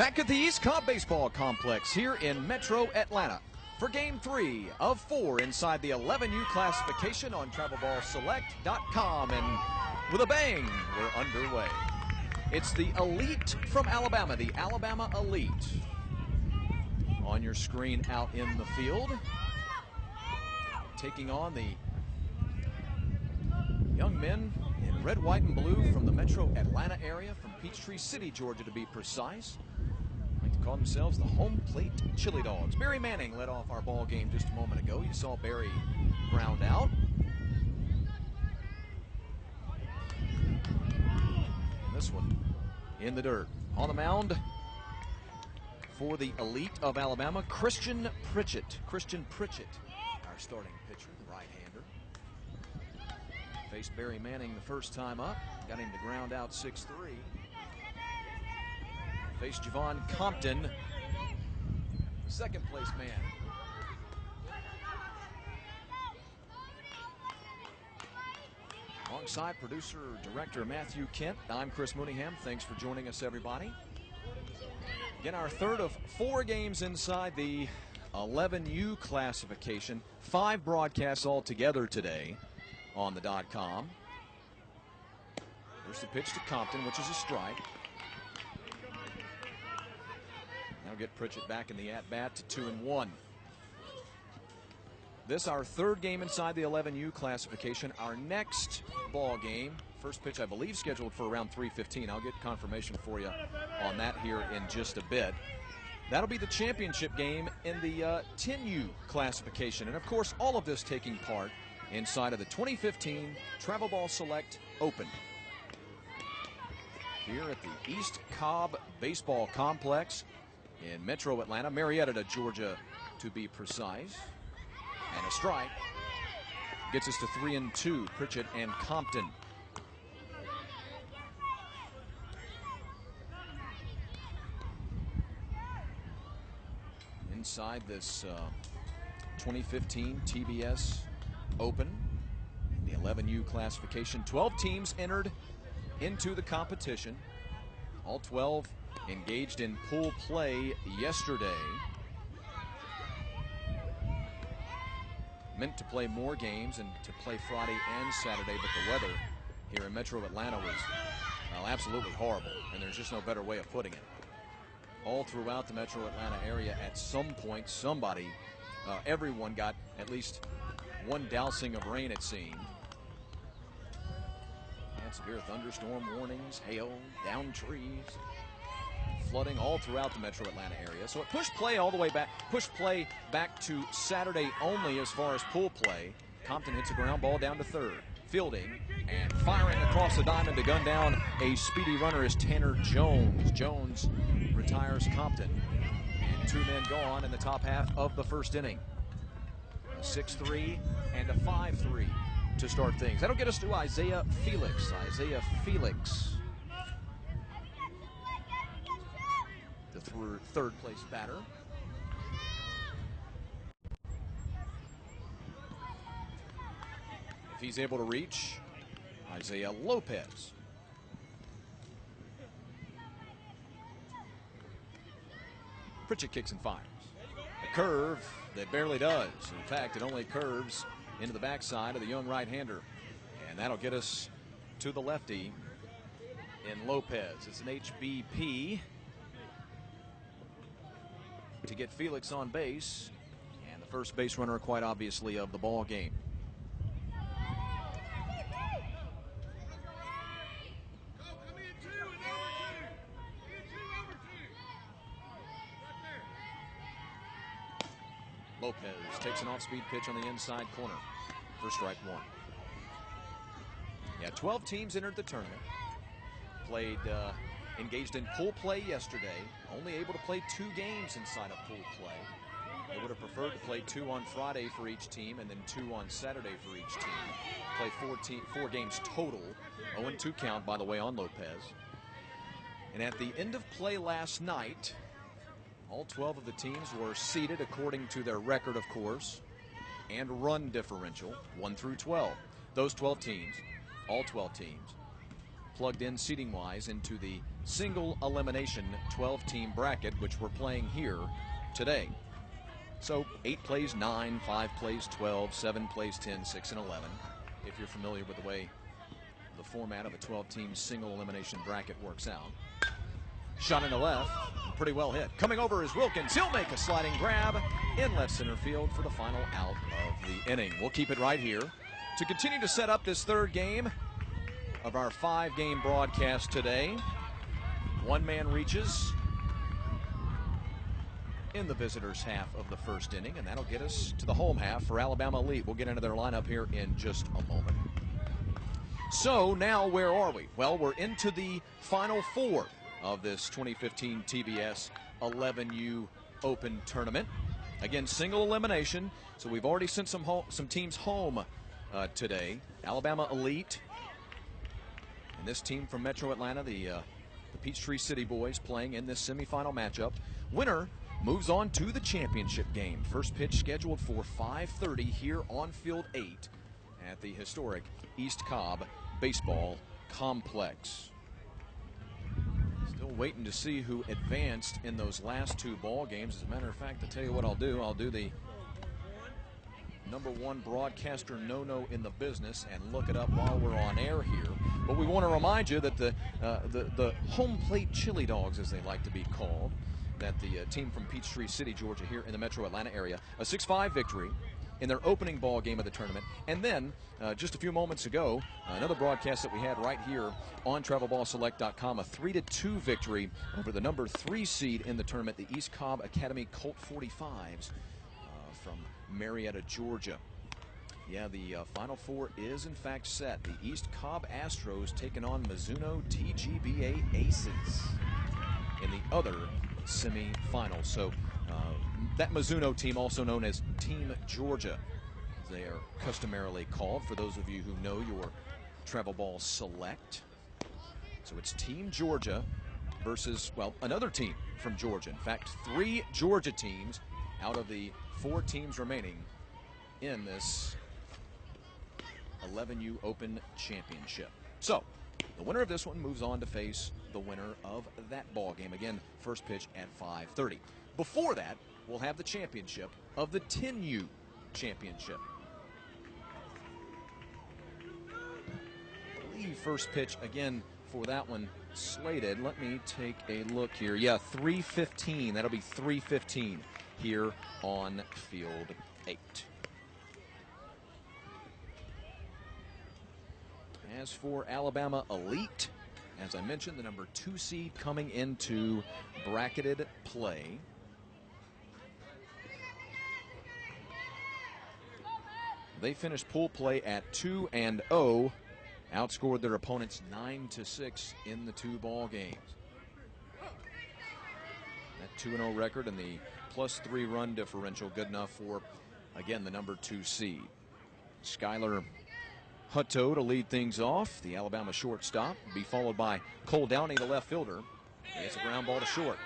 Back at the East Cobb Baseball Complex here in Metro Atlanta for Game 3 of 4 inside the 11U classification on TravelballsSelect.com. And with a bang, we're underway. It's the Elite from Alabama, the Alabama Elite. On your screen out in the field, taking on the young men in red, white, and blue from the Metro Atlanta area, from Peachtree City, Georgia to be precise. Like to call themselves the Homeplate Chilidogs. Barry Manning led off our ball game just a moment ago. You saw Barry ground out. And this one in the dirt. On the mound for the Elite of Alabama, Christian Pritchett. Our starting pitcher, the right-hander. Faced Barry Manning the first time up. Got him to ground out 6-3. Faced Javon Compton, the second place man. Alongside producer, director Matthew Kent, I'm Chris Mooneyham. Thanks for joining us, everybody. Again, our third of 4 games inside the 11U classification. 5 broadcasts altogether today on the .com. There's the pitch to Compton, which is a strike. Now get Pritchett back in the at-bat to 2-1. This our third game inside the 11U classification. Our next ball game, first pitch I believe scheduled for around 3:15. I'll get confirmation for you on that here in just a bit. That'll be the championship game in the 10U classification. And of course, all of this taking part inside of the 2015 TravelballsSelect Open here at the East Cobb Baseball Complex in Metro Atlanta, Marietta, Georgia to be precise. And a strike gets us to 3-2, Pritchett and Compton. Inside this 2015 TBS Open, the 11U classification, 12 teams entered into the competition. All 12 engaged in pool play yesterday. Meant to play more games and to play Friday and Saturday, but the weather here in Metro Atlanta was, well, absolutely horrible, and there's just no better way of putting it. All throughout the Metro Atlanta area, at some point, somebody, everyone got at least one dousing of rain, it seemed. And severe thunderstorm warnings, hail, down trees, flooding all throughout the Metro Atlanta area. So it pushed play all the way back, to Saturday only as far as pool play. Compton hits a ground ball down to third. Fielding and firing across the diamond to gun down a speedy runner is Tanner Jones. Jones retires Compton. And 2 men gone in the top half of the first inning. A 6-3 and a 5-3 to start things. That'll get us to Isaiah Felix. The third place batter. If he's able to reach, Isaiah Lopez. Pritchett kicks and fires. A curve that barely does. In fact, it only curves into the backside of the young right-hander. And that'll get us to the lefty in Lopez. It's an HBP to get Felix on base, and the first base runner quite obviously of the ball game. Lopez takes an off-speed pitch on the inside corner for strike 1. Yeah, 12 teams entered the tournament. Played engaged in pool play yesterday, only able to play 2 games inside of pool play. They would have preferred to play 2 on Friday for each team and then 2 on Saturday for each team. Play 4 games total. 0-2 count, by the way, on Lopez. And at the end of play last night, all 12 of the teams were seeded according to their record, of course, and run differential, 1 through 12. Those 12 teams, all 12 teams, plugged in seeding-wise into the single elimination 12-team bracket, which we're playing here today. So 8 plays 9, 5 plays 12, 7 plays 10, 6 and 11. If you're familiar with the way the format of a 12-team single elimination bracket works out. Shot in the left, pretty well hit. Coming over is Wilkins. He'll make a sliding grab in left center field for the final out of the inning. We'll keep it right here to continue to set up this third game of our 5-game broadcast today. One man reaches in the visitors' half of the first inning, and that'll get us to the home half for Alabama Elite. We'll get into their lineup here in just a moment. So now where are we? Well, we're into the final 4 of this 2015 TBS 11U Open Tournament. Again, single elimination, so we've already sent some teams home today. Alabama Elite and this team from Metro Atlanta, the Peachtree City Boys, playing in this semifinal matchup. Winner moves on to the championship game. First pitch scheduled for 5:30 here on Field 8 at the historic East Cobb Baseball Complex. Still waiting to see who advanced in those last 2 ball games. As a matter of fact, I'll tell you what I'll do. I'll do the #1 broadcaster no-no in the business and look it up while we're on air here. But we want to remind you that the Homeplate Chilidogs, as they like to be called, that the team from Peachtree City, Georgia, here in the Metro Atlanta area, a 6-5 victory in their opening ball game of the tournament. And then, just a few moments ago, another broadcast that we had right here on TravelballsSelect.com, a 3-2 victory over the number 3 seed in the tournament, the East Cobb Academy Colt 45s from Marietta, Georgia. Yeah, the Final 4 is in fact set. The East Cobb Astros taking on Mizuno TGBA Aces in the other semifinals. So that Mizuno team, also known as Team Georgia, they are customarily called for those of you who know your Travel Ball Select. So it's Team Georgia versus, well, another team from Georgia. In fact, 3 Georgia teams out of the 4 teams remaining in this 11U Open Championship. So the winner of this one moves on to face the winner of that ball game. Again, first pitch at 5:30. Before that, we'll have the championship of the 10U Championship. I believe first pitch again for that one slated. Let me take a look here. Yeah, 3:15. That'll be 3:15 here on Field 8. As for Alabama Elite, as I mentioned, the number 2 seed coming into bracketed play. They finished pool play at 2-0, outscored their opponents 9-6 in the 2 ball games. That 2-0 record and the +3 run differential good enough for, again, the number 2 seed. Skylar Hutto to lead things off, the Alabama shortstop, be followed by Cole Downey, the left fielder. It's a ground ball to short.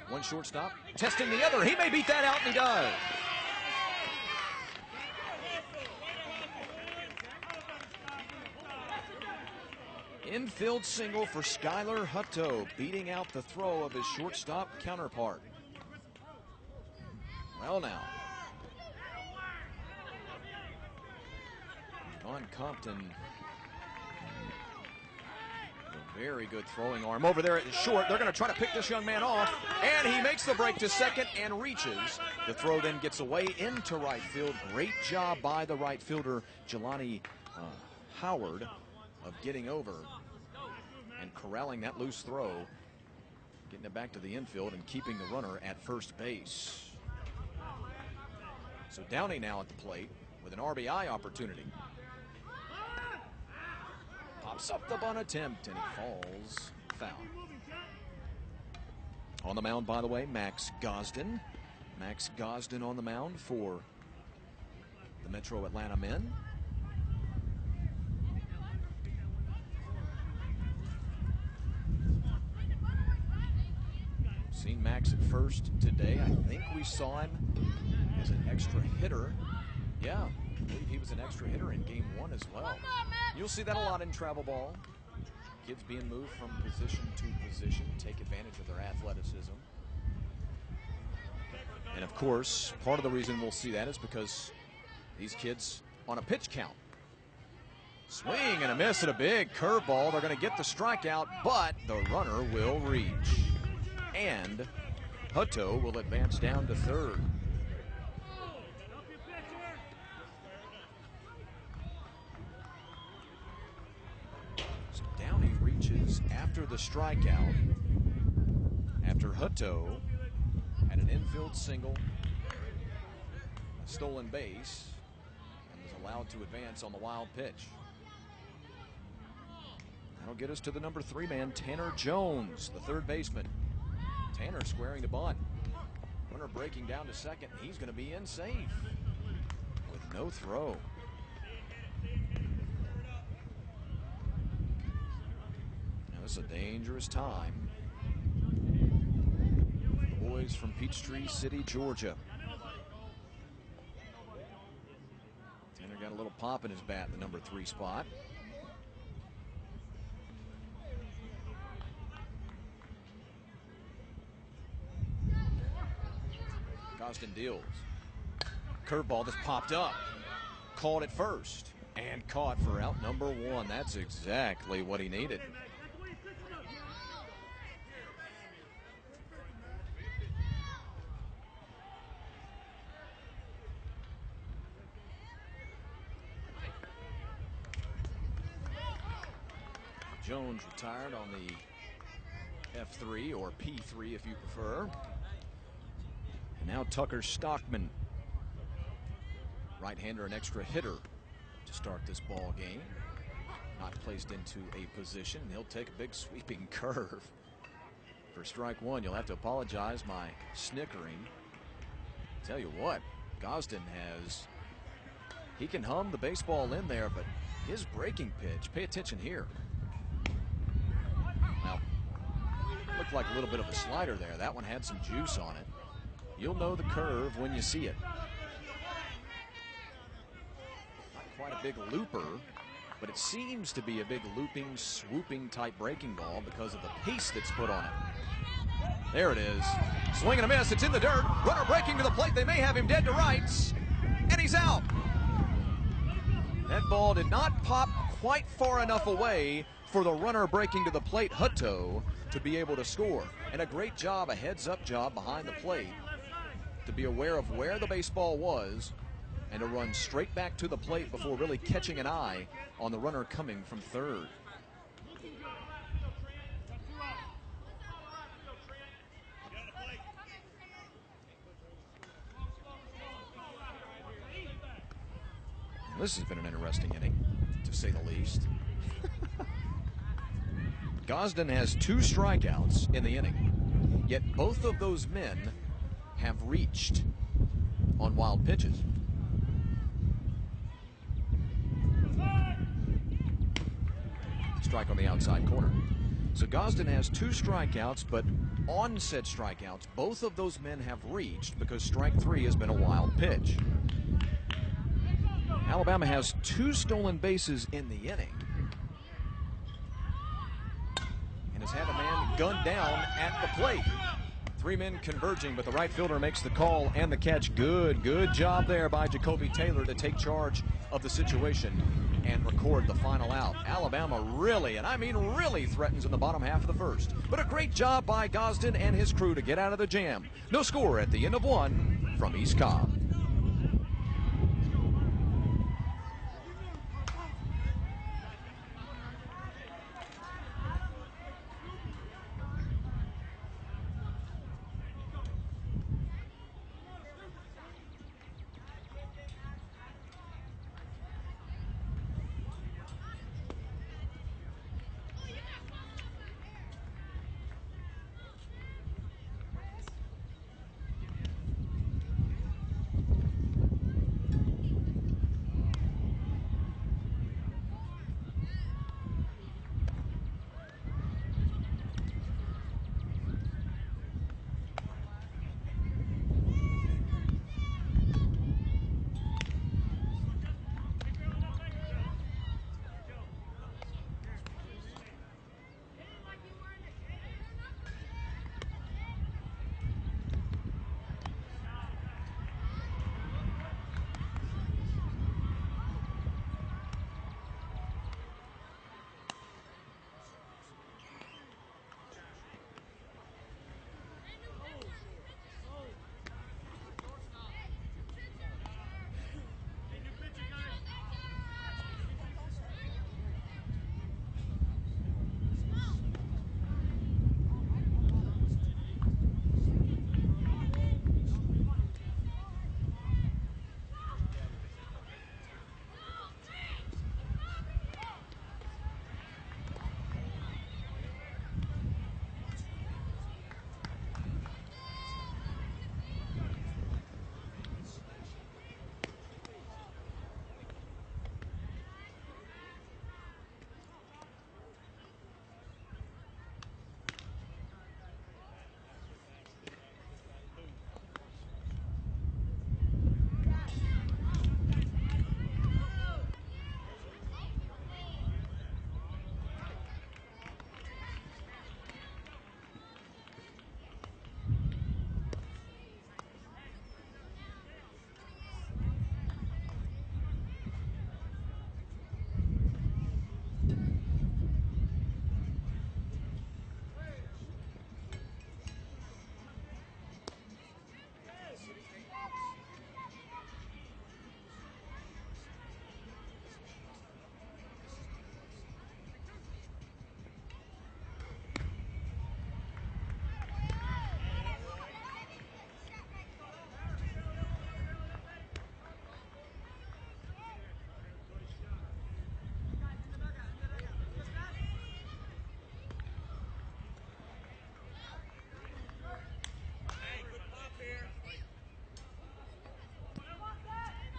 One shortstop testing the other. He may beat that out, and he does. Infield single for Skylar Hutto, beating out the throw of his shortstop counterpart. Well, now, Von Compton, a very good throwing arm over there at the short. They're going to try to pick this young man off, and he makes the break to second and reaches. The throw then gets away into right field. Great job by the right fielder, Jelani Howard, of getting over and corralling that loose throw, getting it back to the infield and keeping the runner at first base. So Downey now at the plate with an RBI opportunity. Pops up the bunt attempt, and he falls foul. On the mound, by the way, Max Gosden. Max Gosden on the mound for the Metro Atlanta men. Seen Max at first today. I think we saw him as an extra hitter. Yeah, I believe he was an extra hitter in game 1 as well. You'll see that a lot in travel ball. Kids being moved from position to position, take advantage of their athleticism. And of course, part of the reason we'll see that is because these kids on a pitch count. Swing and a miss at a big curveball. They're going to get the strikeout, but the runner will reach. And Hutto will advance down to third. So Downey reaches after the strikeout, after Hutto had an infield single, a stolen base, and was allowed to advance on the wild pitch. That'll get us to the number 3 man, Tanner Jones, the third baseman. Tanner squaring the bunt. Runner breaking down to second. He's going to be in safe with no throw. Now this is a dangerous time for the boys from Peachtree City, Georgia. Tanner got a little pop in his bat in the number 3 spot. Gosden deals. Curveball just popped up. Caught it first. And caught for out number 1. That's exactly what he needed. Jones retired on the F3 or P3 if you prefer. And now Tucker Stockman, right-hander, an extra hitter to start this ball game. Not placed into a position. He'll take a big sweeping curve. For strike 1, you'll have to apologize my snickering. Tell you what, Gosden he can hum the baseball in there, but his breaking pitch, pay attention here. Well, looked like a little bit of a slider there. That one had some juice on it. You'll know the curve when you see it. Not quite a big looper, but it seems to be a big looping, swooping type breaking ball because of the pace that's put on it. There it is. Swing and a miss. It's in the dirt. Runner breaking to the plate. They may have him dead to rights. And he's out. That ball did not pop quite far enough away for the runner breaking to the plate, Hutto, to be able to score. And a great job, a heads-up job behind the plate, to be aware of where the baseball was and to run straight back to the plate before really catching an eye on the runner coming from third. This has been an interesting inning, to say the least. Gosden has 2 strikeouts in the inning, yet both of those men have reached on wild pitches. Strike on the outside corner. So Gosden has 2 strikeouts, but on said strikeouts, both of those men have reached because strike 3 has been a wild pitch. Alabama has 2 stolen bases in the inning and has had a man gunned down at the plate. 3 men converging, but the right fielder makes the call and the catch. Good job there by Jacoby Taylor to take charge of the situation and record the final out. Alabama really, and I mean really, threatens in the bottom half of the first. But a great job by Gosden and his crew to get out of the jam. No score at the end of 1 from East Cobb.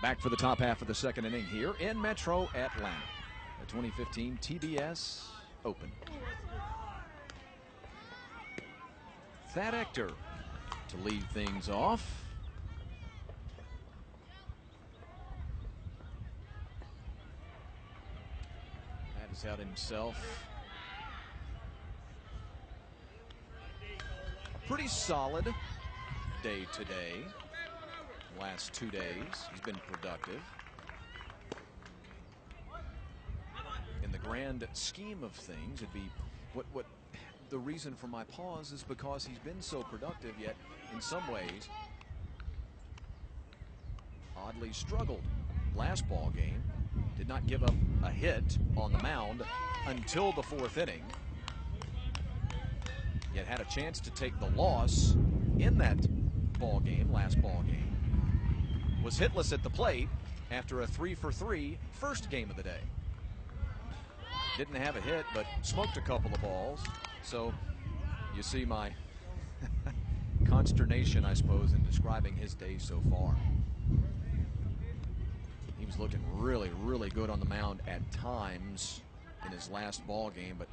Back for the top half of the second inning here in Metro Atlanta, the 2015 TBS Open. Thad Ector to lead things off. Thad has had himself a pretty solid day today. Last 2 days, he's been productive. In the grand scheme of things, it'd be what the reason for my pause is because he's been so productive, yet in some ways oddly struggled. Last ball game, did not give up a hit on the mound until the 4th inning, yet had a chance to take the loss in that ball game, last ball game. Was hitless at the plate after a 3-for-3 first game of the day. Didn't have a hit, but smoked a couple of balls. So you see my consternation, I suppose, in describing his day so far. He was looking really, really good on the mound at times in his last ball game, but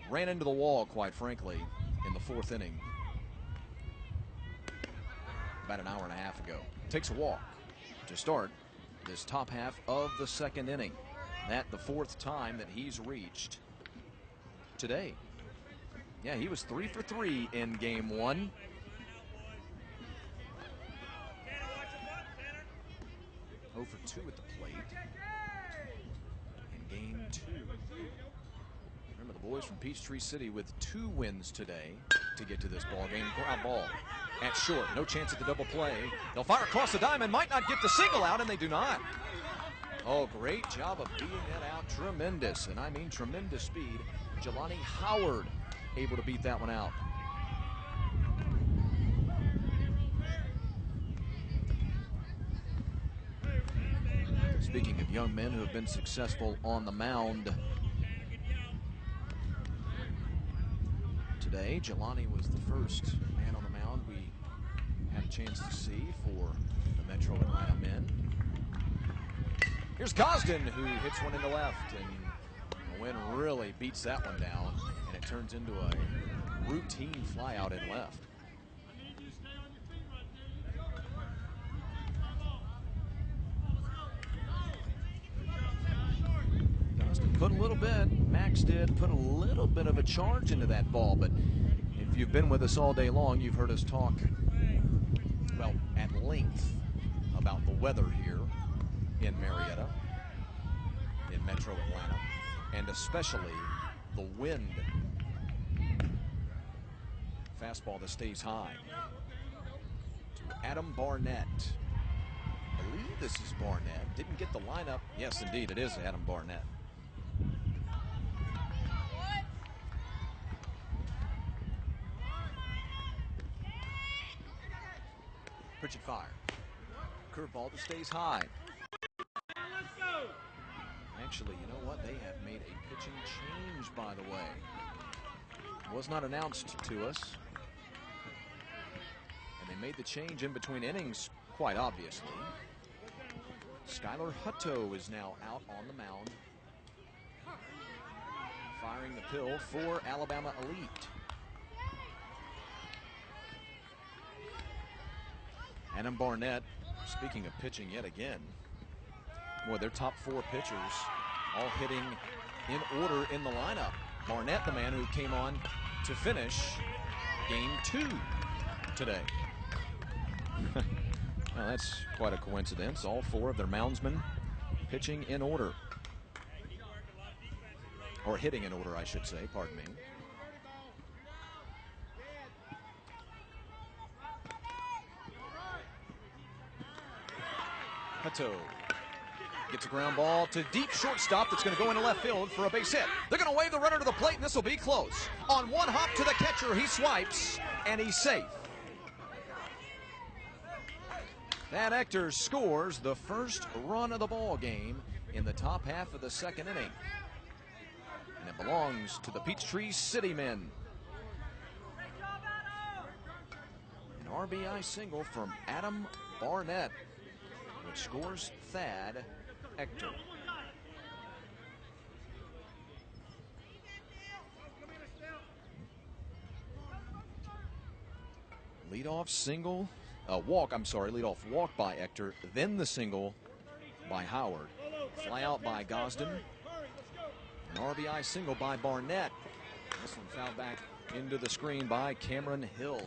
ran into the wall, quite frankly, in the 4th inning about an hour and a half ago. Takes a walk to start this top half of the second inning. That the 4th time that he's reached today. Yeah, he was 3-for-3 in game 1. Oh for 2 at the plate in game 2. Remember, the boys from Peachtree City with 2 wins today to get to this ball game. Ground ball at short. No chance at the double play. They'll fire across the diamond. Might not get the single out, and they do not. Oh, great job of beating that out. Tremendous, and I mean tremendous speed. Jelani Howard able to beat that one out. Speaking of young men who have been successful on the mound today, Jelani was the first man on the mound we had a chance to see for the Metro Atlanta men. Here's Gosden, who hits one into left, and the wind really beats that one down, and it turns into a routine flyout in left. Gosden put a little bit, Max did, put a little bit of a charge into that ball, but if you've been with us all day long, you've heard us talk, well, at length about the weather here in Marietta, in Metro Atlanta, and especially the wind. Fastball that stays high to Adam Barnett. I believe this is Barnett. Didn't get the lineup. Yes, indeed, it is Adam Barnett. Pritchett fire. Curveball that stays high. Actually, you know what? They have made a pitching change, by the way. Was not announced to us. And they made the change in between innings, quite obviously. Skylar Hutto is now out on the mound, firing the pill for Alabama Elite. Adam Barnett, speaking of pitching yet again, boy, their top 4 pitchers all hitting in order in the lineup. Barnett, the man who came on to finish game 2 today. Well, that's quite a coincidence. All 4 of their moundsmen pitching in order. Or hitting in order, I should say, pardon me. Hutto gets a ground ball to deep shortstop that's going to go into left field for a base hit. They're going to wave the runner to the plate, and this will be close. On one hop to the catcher, he swipes, and he's safe. Thad Ector scores the first run of the ball game in the top half of the second inning. And it belongs to the Peachtree City men. An RBI single from Adam Barnett. which scores Thad Ector. Leadoff single, leadoff walk by Ector, then the single by Howard. Fly out by Gosden. An RBI single by Barnett. This one fouled back into the screen by Cameron Hill.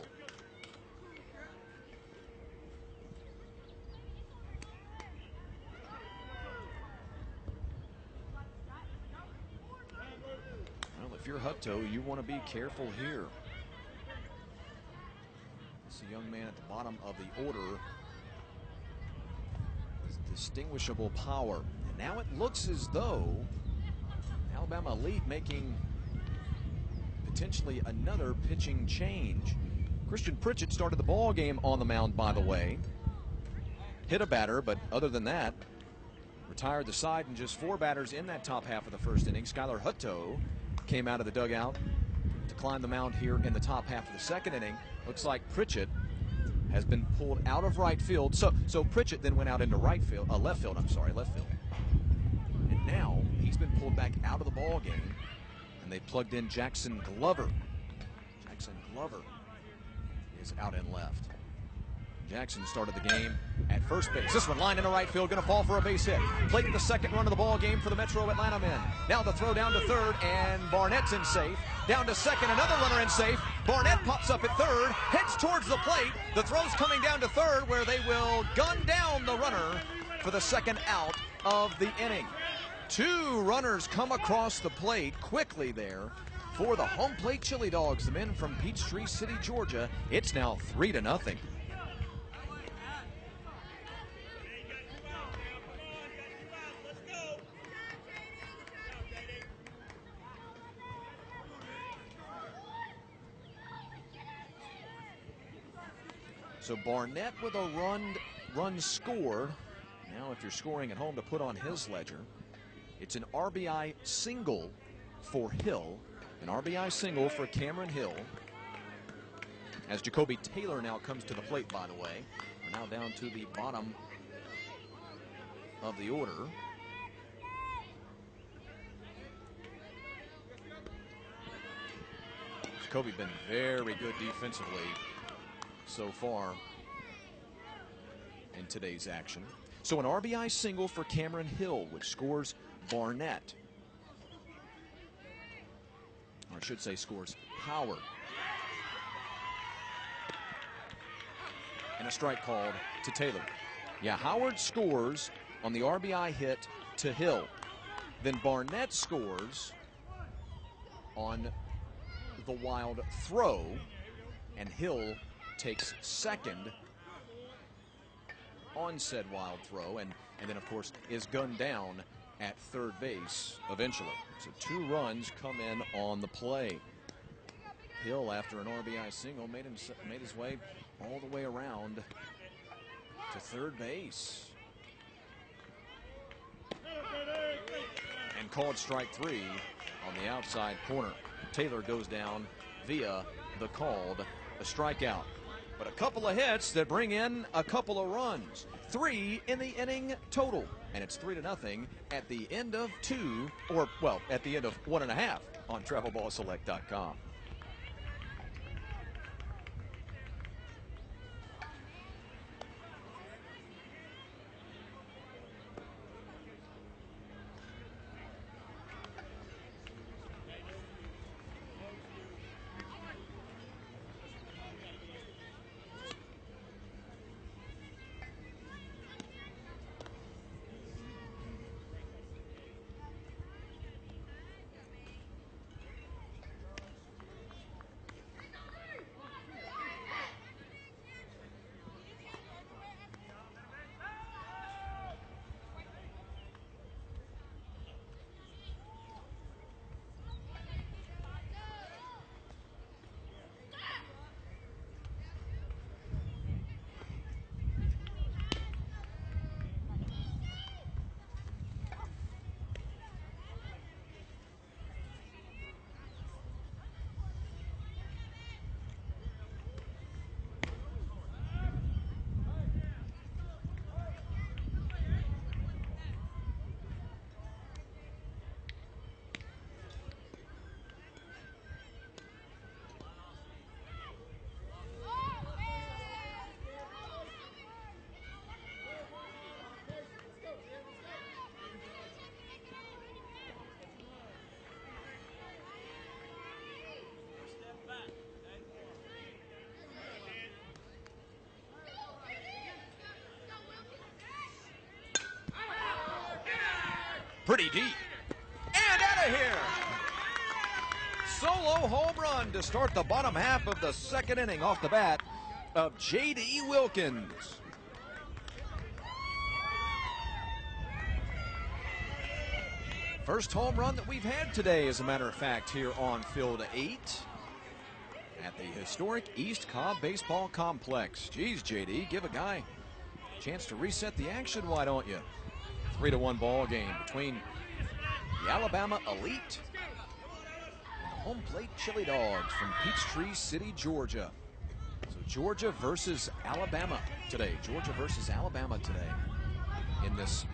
Well, if you're Hutto, you want to be careful here. It's a young man at the bottom of the order. Distinguishable power. And now it looks as though Alabama Elite making potentially another pitching change. Christian Pritchett started the ball game on the mound, by the way. Hit a batter, but other than that, retired the side, and just 4 batters in that top half of the first inning. Skylar Hutto came out of the dugout to climb the mound here in the top half of the second inning. Looks like Pritchett has been pulled out of right field. So Pritchett then went out into left field. And now he's been pulled back out of the ball game, and they plugged in Jackson Glover. Jackson Glover is out in left. Jackson started the game at first base. This one lined into right field, going to fall for a base hit. Played the second run of the ball game for the Metro Atlanta men. Now the throw down to third, and Barnett's in safe. Down to second, another runner in safe. Barnett pops up at third, heads towards the plate. The throw's coming down to third, where they will gun down the runner for the second out of the inning. 2 runners come across the plate quickly there for the home plate Chilidogs, the men from Peachtree City, Georgia. It's now 3-0. So Barnett with a run scored. Now if you're scoring at home, to put on his ledger, it's an RBI single for Hill. An RBI single for Cameron Hill. As Jacoby Taylor now comes to the plate, by the way. We're now down to the bottom of the order. Jacoby been very good defensively so far in today's action. So an RBI single for Cameron Hill, which scores Barnett. Or I should say scores Howard. And a strike called to Taylor. Yeah, Howard scores on the RBI hit to Hill. Then Barnett scores on the wild throw, and Hill takes second on said wild throw, and then of course is gunned down at third base eventually. So 2 runs come in on the play. Hill, after an RBI single, made his way all the way around to third base and called strike 3 on the outside corner. Taylor goes down via the called a strikeout. But a couple of hits that bring in a couple of runs. 3 in the inning total. And it's 3-0 at the end of 2, or, well, at the end of 1.5 on TravelballsSelect.com. pretty deep. And out of here. Solo home run to start the bottom half of the second inning off the bat of J.D. Wilkins. First home run that we've had today, as a matter of fact, here on Field 8 at the historic East Cobb Baseball Complex. Geez, J.D., give a guy a chance to reset the action, why don't you? 3-1 ball game between the Alabama Elite and the Homeplate Chilidogs from Peachtree City, Georgia. So Georgia versus Alabama today. Georgia versus Alabama today in this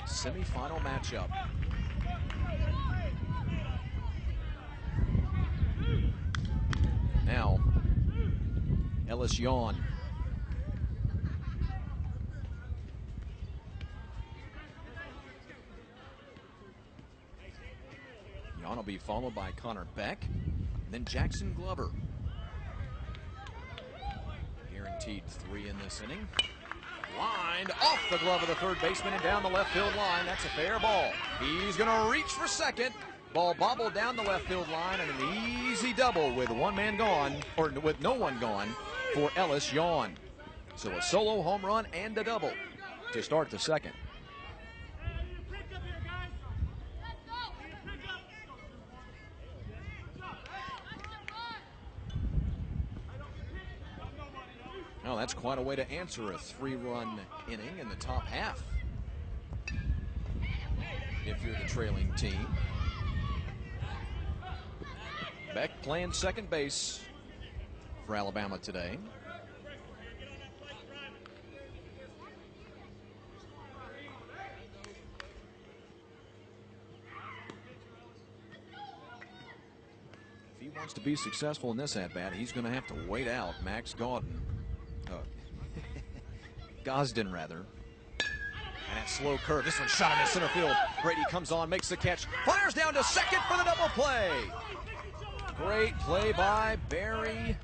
semifinal matchup. Now, Ellis Yawn. Yawn will be followed by Connor Beck, and then Jackson Glover. Guaranteed 3 in this inning. Lined off the glove of the third baseman and down the left field line. That's a fair ball. He's going to reach for second. Ball bobbled down the left field line, and an easy double with one man gone, or with no one gone, for Ellis Yawn. So a solo home run and a double to start the second. Well, that's quite a way to answer a 3-run inning in the top half, if you're the trailing team. Beck playing second base for Alabama today. If he wants to be successful in this at-bat, he's going to have to wait out Max Gosden rather. And that slow curve, this one shot into center field. Brady comes on, makes the catch, fires down to second for the double play. Great play by Barry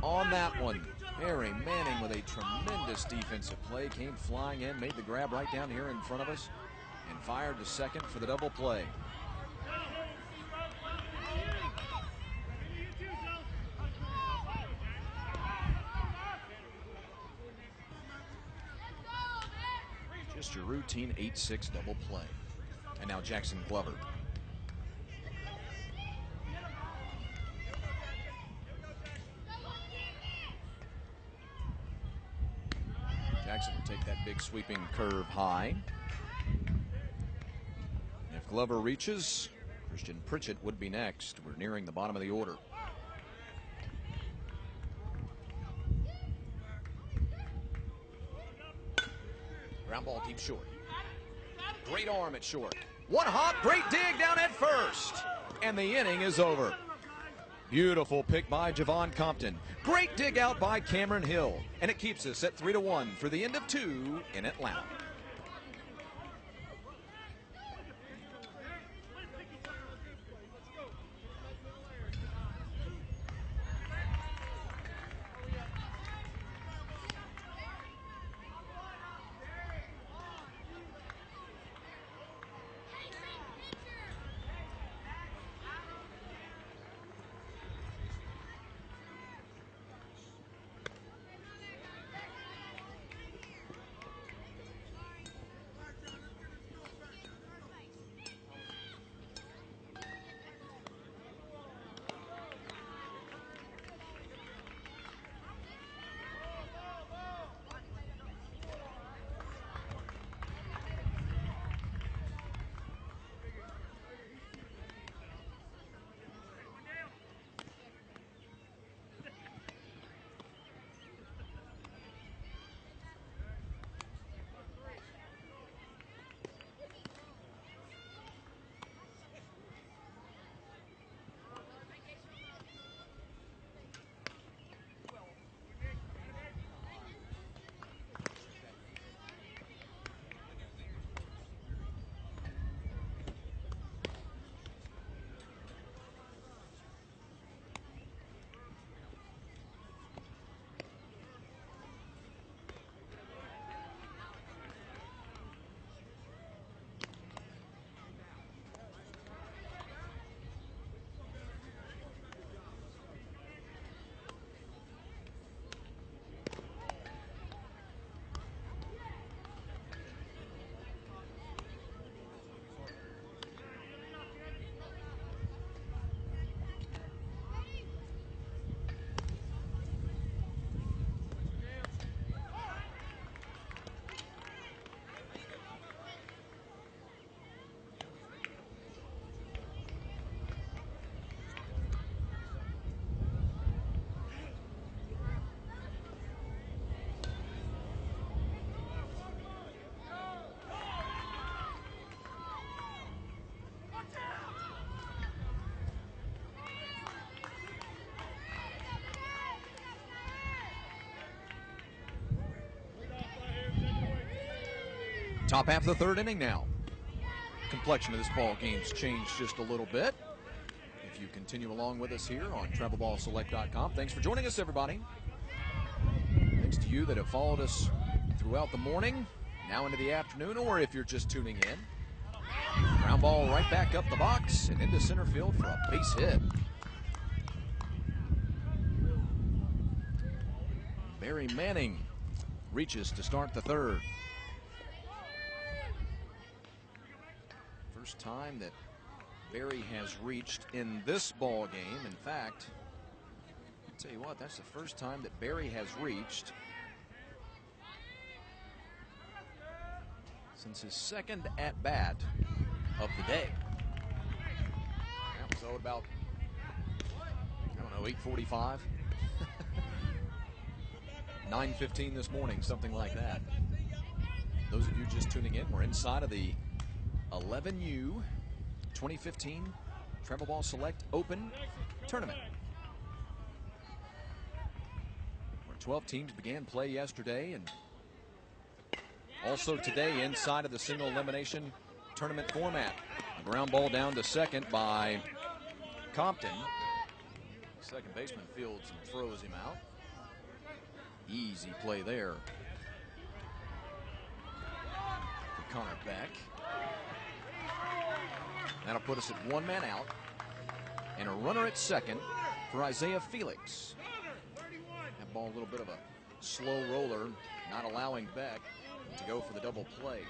on that one. Barry Manning with a tremendous defensive play, came flying in, made the grab right down here in front of us, and fired to second for the double play. Just your routine 8-6 double play. And now Jackson Glover. Jackson will take that big sweeping curve high. And if Glover reaches, Christian Pritchett would be next. We're nearing the bottom of the order. Ground ball deep short. Great arm at short. One hop, great dig down at first. And the inning is over. Beautiful pick by Javon Compton. Great dig out by Cameron Hill. And it keeps us at 3-1 for the end of 2 in Atlanta. Top half of the third inning now. Complexion of this ball game's changed just a little bit. If you continue along with us here on TravelballsSelect.com, thanks for joining us, everybody. Thanks to you that have followed us throughout the morning, now into the afternoon, or if you're just tuning in. Ground ball right back up the box and into center field for a base hit. Barry Manning reaches to start the third. First time that Barry has reached in this ball game. In fact, I'll tell you what, that's the first time that Barry has reached since his second at-bat of the day. That was about, 8:45. 9:15 this morning, something like that. Those of you just tuning in, we're inside of the 11U 2015 Travel Ball Select Open Tournament, where 12 teams began play yesterday, and also today inside of the single elimination tournament format. A ground ball down to second by Compton. The second baseman fields and throws him out. Easy play there for Connor Beck. That'll put us at one man out and a runner at second for Isaiah Felix. That ball a little bit of a slow roller, not allowing Beck to go for the double play.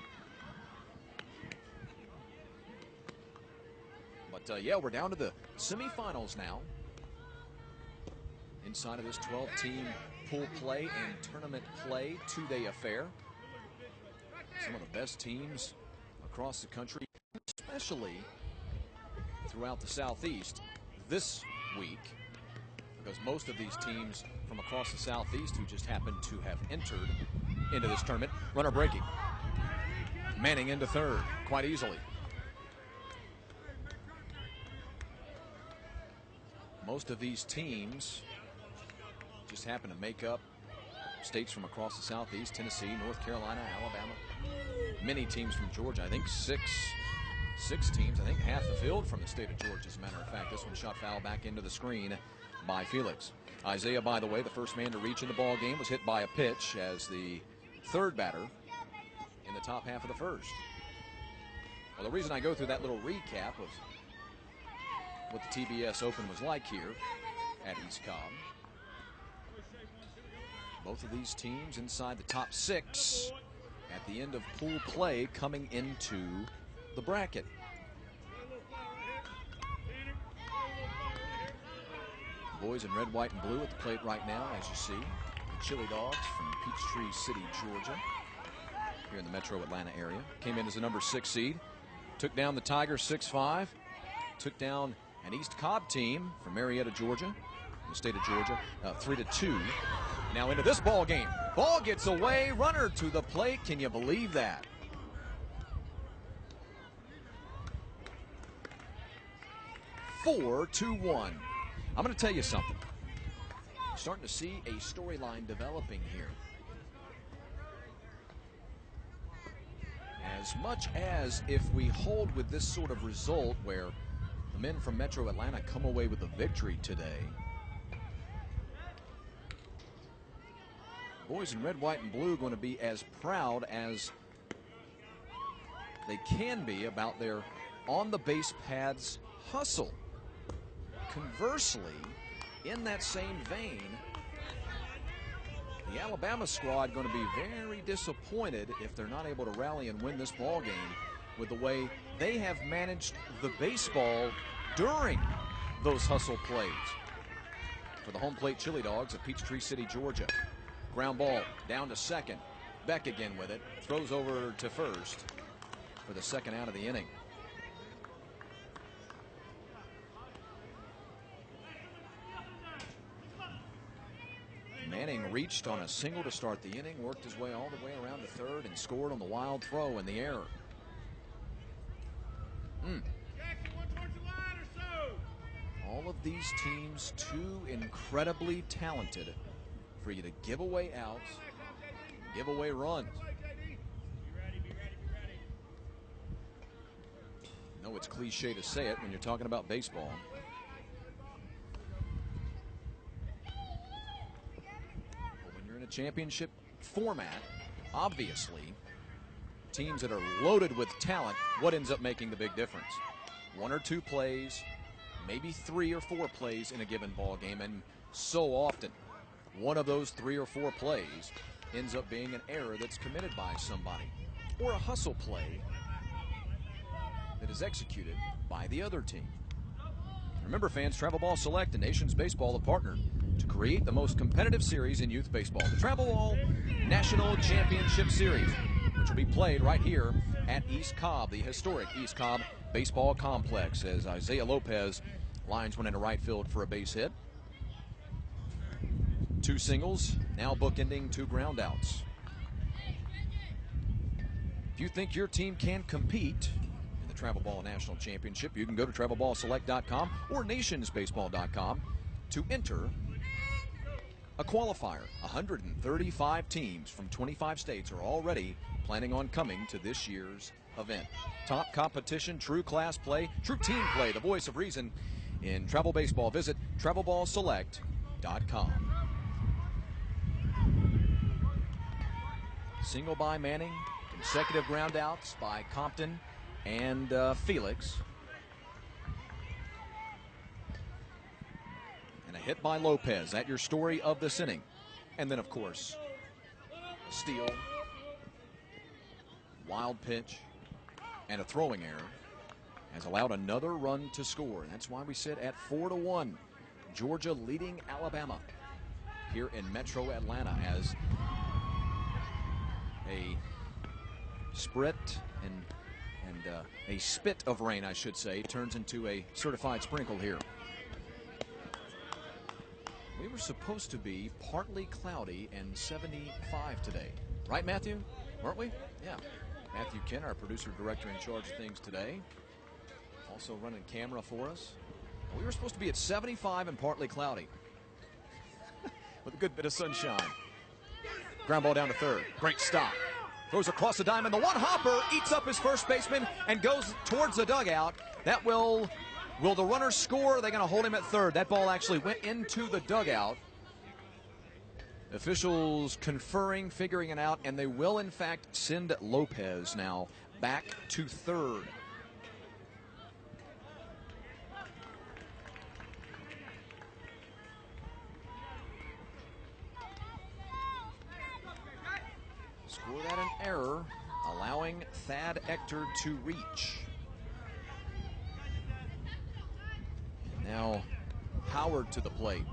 But yeah, we're down to the semifinals now. Inside of this 12-team pool play and tournament play two-day affair. Some of the best teams across the country, especially throughout the Southeast this week, because most of these teams from across the Southeast who just happen to have entered into this tournament. Runner breaking. Manning into third quite easily. Most of these teams just happen to make up states from across the Southeast: Tennessee, North Carolina, Alabama. Many teams from Georgia. I think six teams. I think half the field from the state of Georgia, as a matter of fact. This one shot foul back into the screen by Felix. Isaiah, by the way, the first man to reach in the ball game, was hit by a pitch as the third batter in the top half of the first. Well, the reason I go through that little recap of what the TBS Open was like here at East Cobb. Both of these teams inside the top six at the end of pool play coming into the bracket. Boys in red, white, and blue at the plate right now, as you see. The Chilidogs from Peachtree City, Georgia, here in the metro Atlanta area. Came in as a number 6 seed. Took down the Tigers 6-5. Took down an East Cobb team from Marietta, Georgia, in the state of Georgia, 3-2. Now into this ball game. Ball gets away, runner to the plate. Can you believe that? (4-1). I'm going to tell you something. Starting to see a storyline developing here. As much as if we hold with this sort of result where the men from Metro Atlanta come away with a victory today, boys in red, white, and blue going to be as proud as they can be about their on-the-base pads hustle. Conversely, in that same vein, the Alabama squad going to be very disappointed if they're not able to rally and win this ball game with the way they have managed the baseball during those hustle plays. For the home plate Chilidogs of Peachtree City, Georgia. Ground ball down to second. Beck again with it. Throws over to first for the second out of the inning. Manning reached on a single to start the inning, worked his way all the way around to third, and scored on the wild throw in the air. All of these teams too incredibly talented for you to give away outs, give away runs. I know it's cliche to say it when you're talking about baseball. But when you're in a championship format, obviously, teams that are loaded with talent, what ends up making the big difference? 1 or 2 plays, maybe 3 or 4 plays in a given ball game, and so often one of those 3 or 4 plays ends up being an error that's committed by somebody, or a hustle play that is executed by the other team. Remember, fans, Travel Ball Select and Nations Baseball have partnered to create the most competitive series in youth baseball, the Travel Ball National Championship Series, which will be played right here at East Cobb, the historic East Cobb Baseball Complex, as Isaiah Lopez lines one into right field for a base hit. 2 singles, now bookending 2 groundouts. If you think your team can compete in the Travel Ball National Championship, you can go to TravelballSelect.com or NationsBaseball.com to enter a qualifier. 135 teams from 25 states are already planning on coming to this year's event. Top competition, true class play, true team play, the voice of reason in travel baseball. Visit TravelballSelect.com. Single by Manning, consecutive groundouts by Compton and Felix. And a hit by Lopez. That's your story of this inning. And then, of course, a steal, wild pitch, and a throwing error has allowed another run to score. That's why we sit at 4-1. Georgia leading Alabama here in Metro Atlanta as a sprit and a spit of rain, I should say, turns into a certified sprinkle here. We were supposed to be partly cloudy and 75 today. Right, Matthew? Weren't we? Yeah. Matthew Kent, our producer director in charge of things today, also running camera for us. We were supposed to be at 75 and partly cloudy with a good bit of sunshine. Ground ball down to third. Great stop. Throws across the diamond. The one-hopper eats up his first baseman and goes towards the dugout. That will the runner score? Are they going to hold him at third? That ball actually went into the dugout. Officials conferring, figuring it out, and they will, in fact, send Lopez now back to third. Score that an error, allowing Thad Ector to reach. And now Howard to the plate.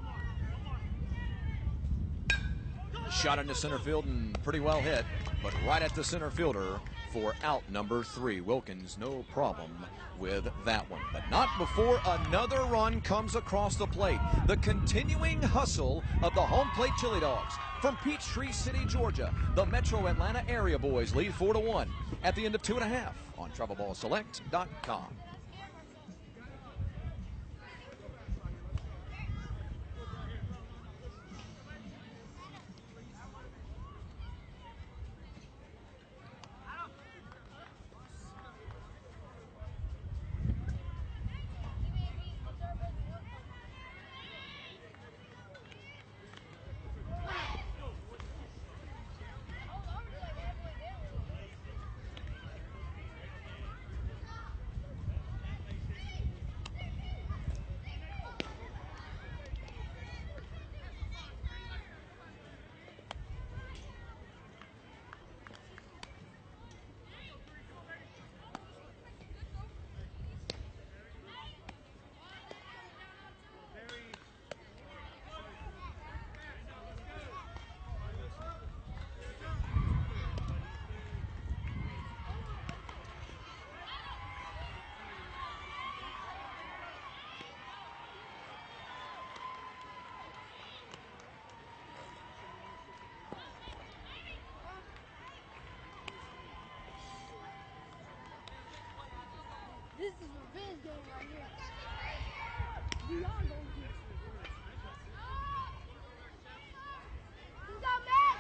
Shot into center field and pretty well hit, but right at the center fielder for out number 3. Wilkins, no problem with that one. But not before another run comes across the plate. The continuing hustle of the Homeplate Chilidogs. From Peachtree City, Georgia, the Metro Atlanta area boys lead 4-1 at the end of 2.5 on TravelballSelect.com. This is a revenge game right here. We are going to. Who's got Matt?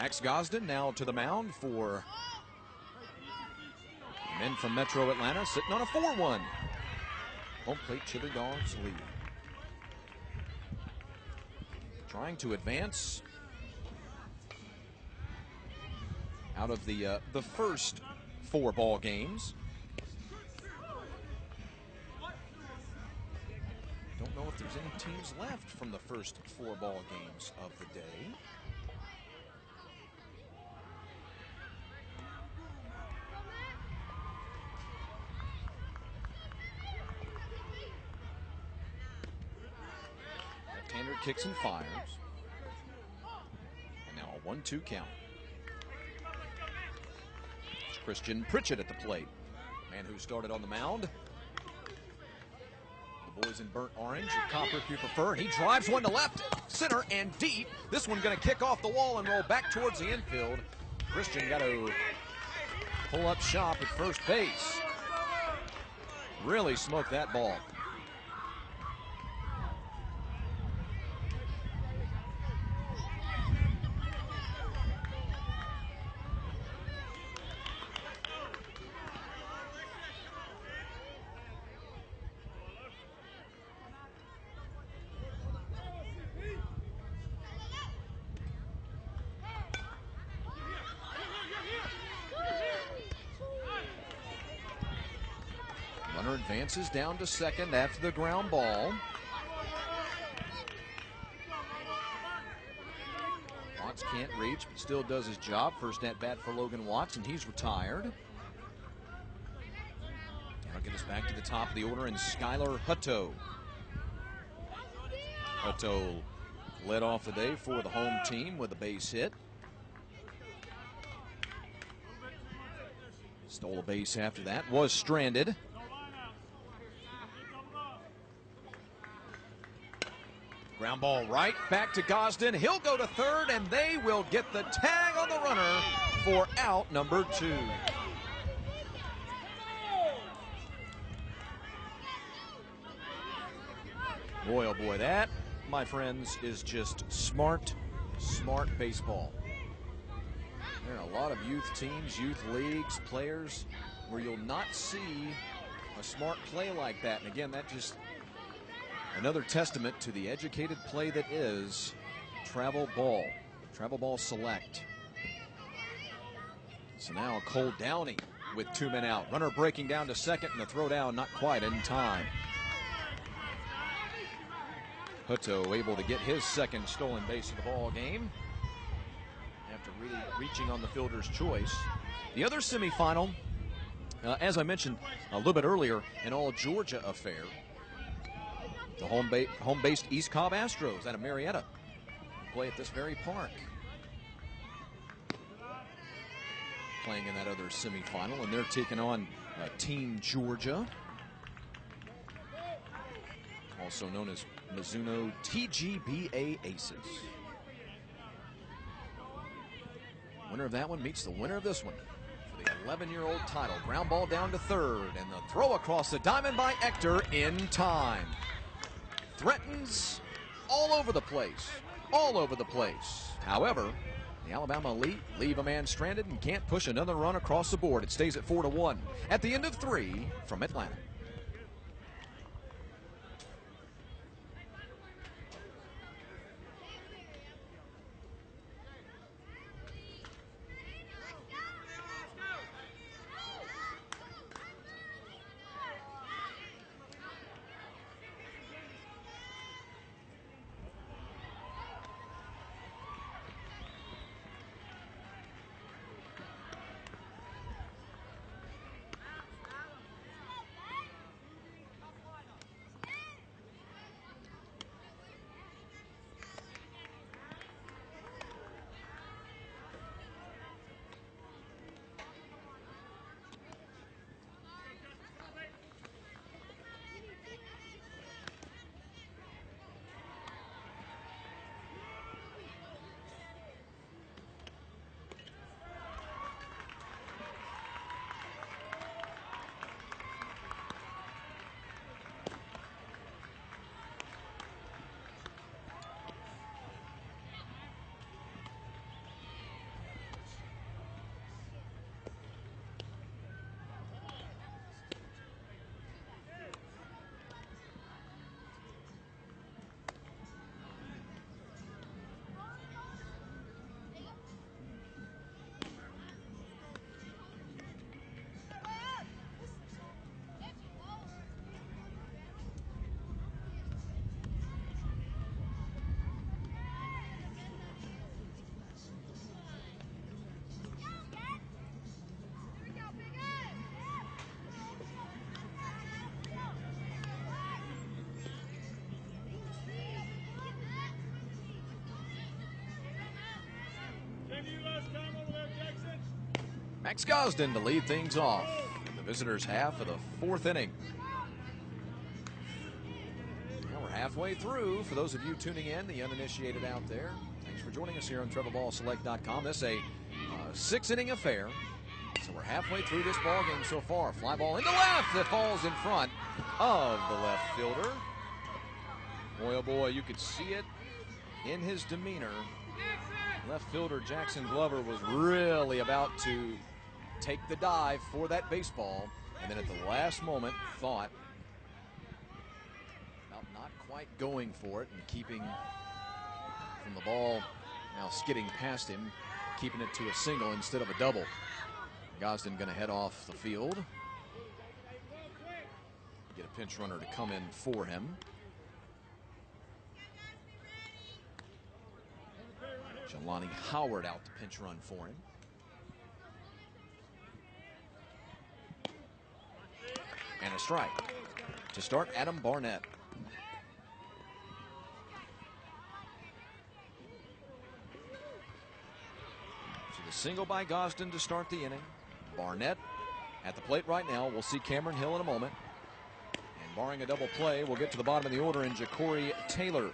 Max Gosden now to the mound for the men from Metro Atlanta, sitting on a 4-1. Homeplate Chilidogs lead. Trying to advance out of the first 4 ball games. Don't know if there's any teams left from the first 4 ball games of the day. Left-hander kicks and fires. And now a 1-2 count. It's Christian Pritchett at the plate. Man who started on the mound. The boys in burnt orange, or copper if you prefer. And he drives one to left, center, and deep. This one going to kick off the wall and roll back towards the infield. Christian got to pull up shop at first base. Really smoked that ball. Runner advances down to second after the ground ball. Watts can't reach, but still does his job. First at bat for Logan Watts, and he's retired. That'll get us back to the top of the order, and Skylar Hutto. Hutto led off the day for the home team with a base hit. Stole a base after that, was stranded. Ground ball right, back to Gosden. He'll go to third, and they will get the tag on the runner for out number 2. Boy, oh boy, that, my friends, is just smart baseball. There are a lot of youth teams, youth leagues, players where you'll not see a smart play like that. And again, that just another testament to the educated play that is travel ball, travel ball select. So now Cole Downey with 2 men out. Runner breaking down to second, and the throw down not quite in time. Hutto able to get his second stolen base of the ball game after really reaching on the fielder's choice. The other semifinal, as I mentioned a little bit earlier, an all-Georgia affair. The home-based East Cobb Astros out of Marietta play at this very park. Playing in that other semifinal, and they're taking on Team Georgia, also known as Mizuno TGBA Aces. Winner of that one meets the winner of this one for the 11-year-old title. Ground ball down to third, and the throw across the diamond by Ector in time. Threatens all over the place, all over the place. However, the Alabama Elite leave a man stranded and can't push another run across the board. It stays at 4-1 at the end of 3 from Atlanta. Max Gosden to lead things off in the visitors' half of the 4th inning. Now we're halfway through. For those of you tuning in, the uninitiated out there, thanks for joining us here on TravelballsSelect.com. This is a 6-inning affair. So we're halfway through this ball game so far. Fly ball into left that falls in front of the left fielder. Boy, oh boy, you could see it in his demeanor. Left fielder Jackson Glover was really about to take the dive for that baseball, and then at the last moment thought about not quite going for it and keeping from the ball now skidding past him, keeping it to a single instead of a double. Gosden going to head off the field. Get a pinch runner to come in for him. Jelani Howard out to pinch run for him. And a strike. To start, Adam Barnett. So the single by Gosden to start the inning. Barnett at the plate right now. We'll see Cameron Hill in a moment. And barring a double play, we'll get to the bottom of the order in Ja'Cory Taylor.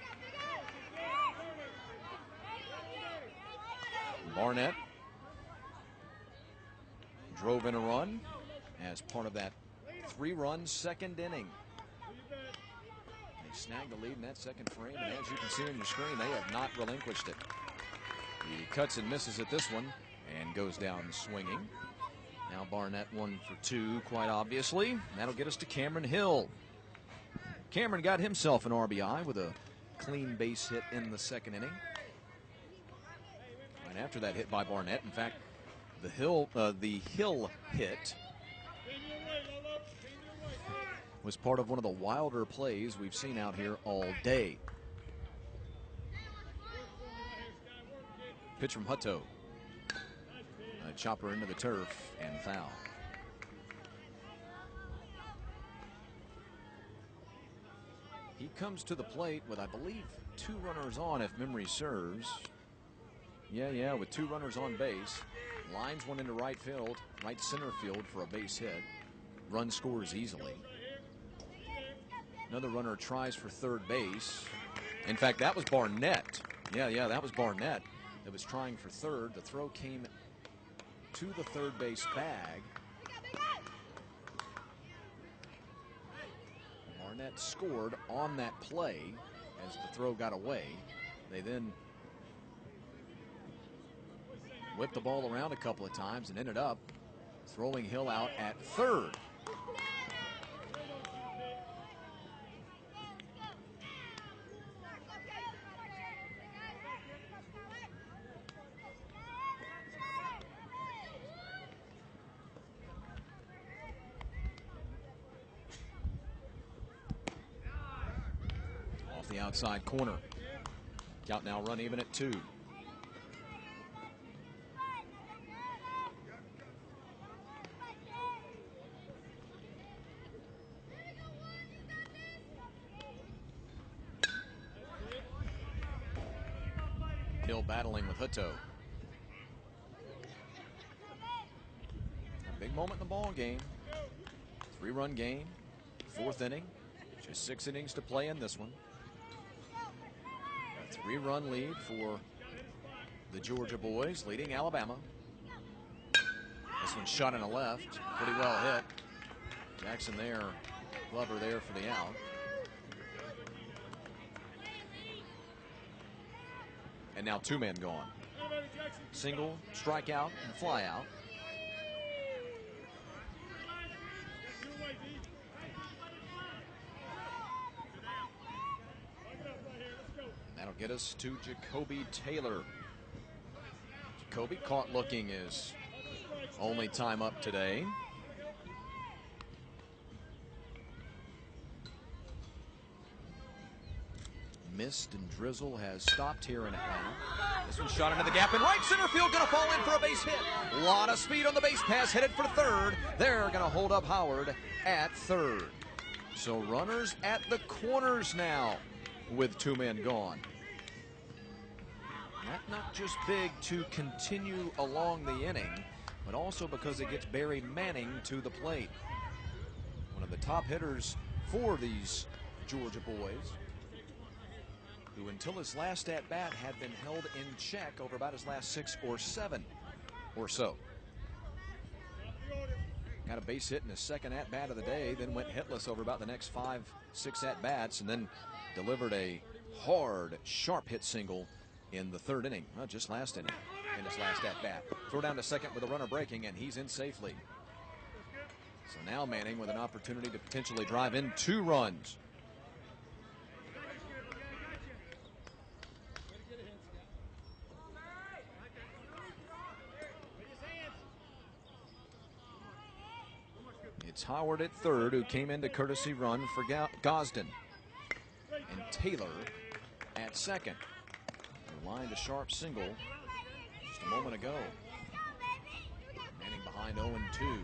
Barnett drove in a run as part of that 3-run second inning. They snagged the lead in that second frame, and as you can see on your screen, they have not relinquished it. He cuts and misses at this one and goes down swinging. Now Barnett 1 for 2, quite obviously. That'll get us to Cameron Hill. Cameron got himself an RBI with a clean base hit in the second inning. Right after that hit by Barnett, in fact, the Hill hit was part of one of the wilder plays we've seen out here all day. Pitch from Hutto. A chopper into the turf and foul. He comes to the plate with, I believe, 2 runners on, if memory serves. Yeah, with 2 runners on base. Lines one into right field, right center field for a base hit. Run scores easily. Another runner tries for third base. In fact, that was Barnett. Yeah, that was Barnett that was trying for third. The throw came to the third base bag. Barnett scored on that play as the throw got away. They then whipped the ball around a couple of times and ended up throwing Hill out at third. Off the outside corner. Count now run even at 2. Hill battling with Hutto. A big moment in the ball game. 3-run game, 4th inning. Just 6 innings to play in this one. A 3-run lead for the Georgia boys, leading Alabama. This one's shot in the left, pretty well hit. Jackson there, Glover there for the out. And now 2 men gone. Single, strikeout, and fly out. That'll get us to Ja'Cory Taylor. Ja'Cory caught looking his only time up today. Mist and drizzle has stopped here in Atlanta. This one shot into the gap in right center field, going to fall in for a base hit. A lot of speed on the base pass, headed for third. They're going to hold up Howard at third. So runners at the corners now with 2 men gone. That not just big to continue along the inning, but also because it gets Barry Manning to the plate. One of the top hitters for these Georgia boys, who until his last at-bat had been held in check over about his last 6 or 7 or so. Got a base hit in his second at-bat of the day, then went hitless over about the next 5, 6 at-bats, and then delivered a hard, sharp hit single in the 3rd inning, well, just last inning, in his last at-bat. Throw down to second with a runner breaking, and he's in safely. So now Manning with an opportunity to potentially drive in 2 runs. It's Howard at 3rd, who came into courtesy run for Gosden. And Taylor at 2nd. Lined a sharp single just a moment ago. Manning behind 0-2.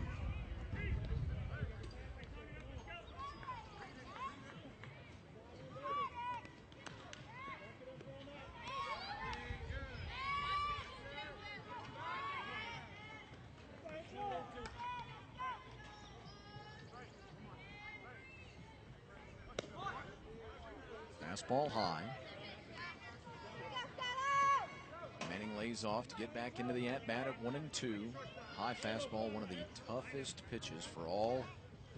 Fastball high. Manning lays off to get back into the at-bat at 1-2. High fastball, one of the toughest pitches for all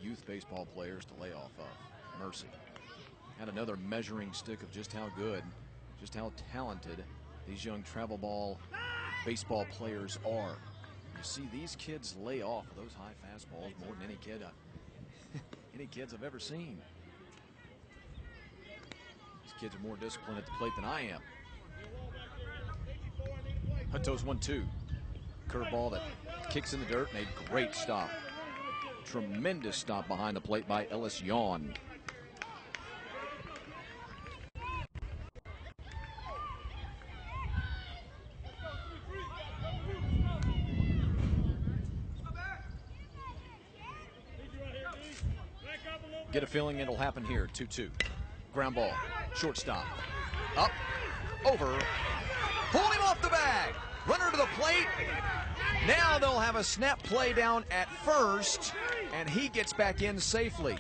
youth baseball players to lay off of. Mercy. Had another measuring stick of just how good, just how talented these young travel ball baseball players are. You see these kids lay off of those high fastballs more than any kid, any kids I've ever seen. These kids are more disciplined at the plate than I am. Hunto's 1-2. Curveball that kicks in the dirt, and a great stop. Tremendous stop behind the plate by Ellis Yawn. Get a feeling it'll happen here. 2-2. Ground ball. Shortstop. Up. Over. Pulled him off the bag. Runner to the plate. Now they'll have a snap play down at first, and he gets back in safely.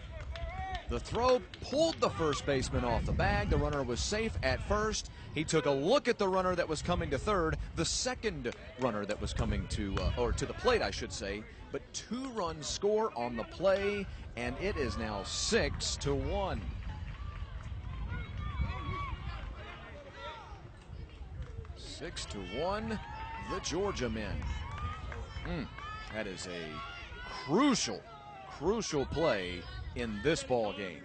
The throw pulled the first baseman off the bag. The runner was safe at first. He took a look at the runner that was coming to third, the second runner that was coming to the plate, I should say. But 2 runs score on the play, and it is now 6-1. Six to 1, the Georgia men. That is a crucial play in this ball game.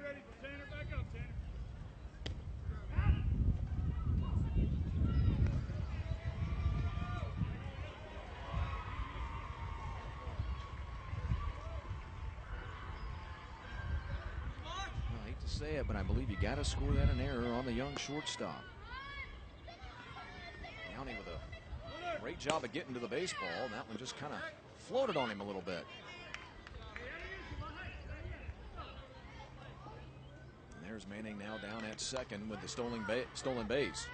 I hate to say it, but I believe you got to score that an error on the young shortstop. Downey with a great job of getting to the baseball. That one just kind of floated on him a little bit. And there's Manning now down at second with the stolen base.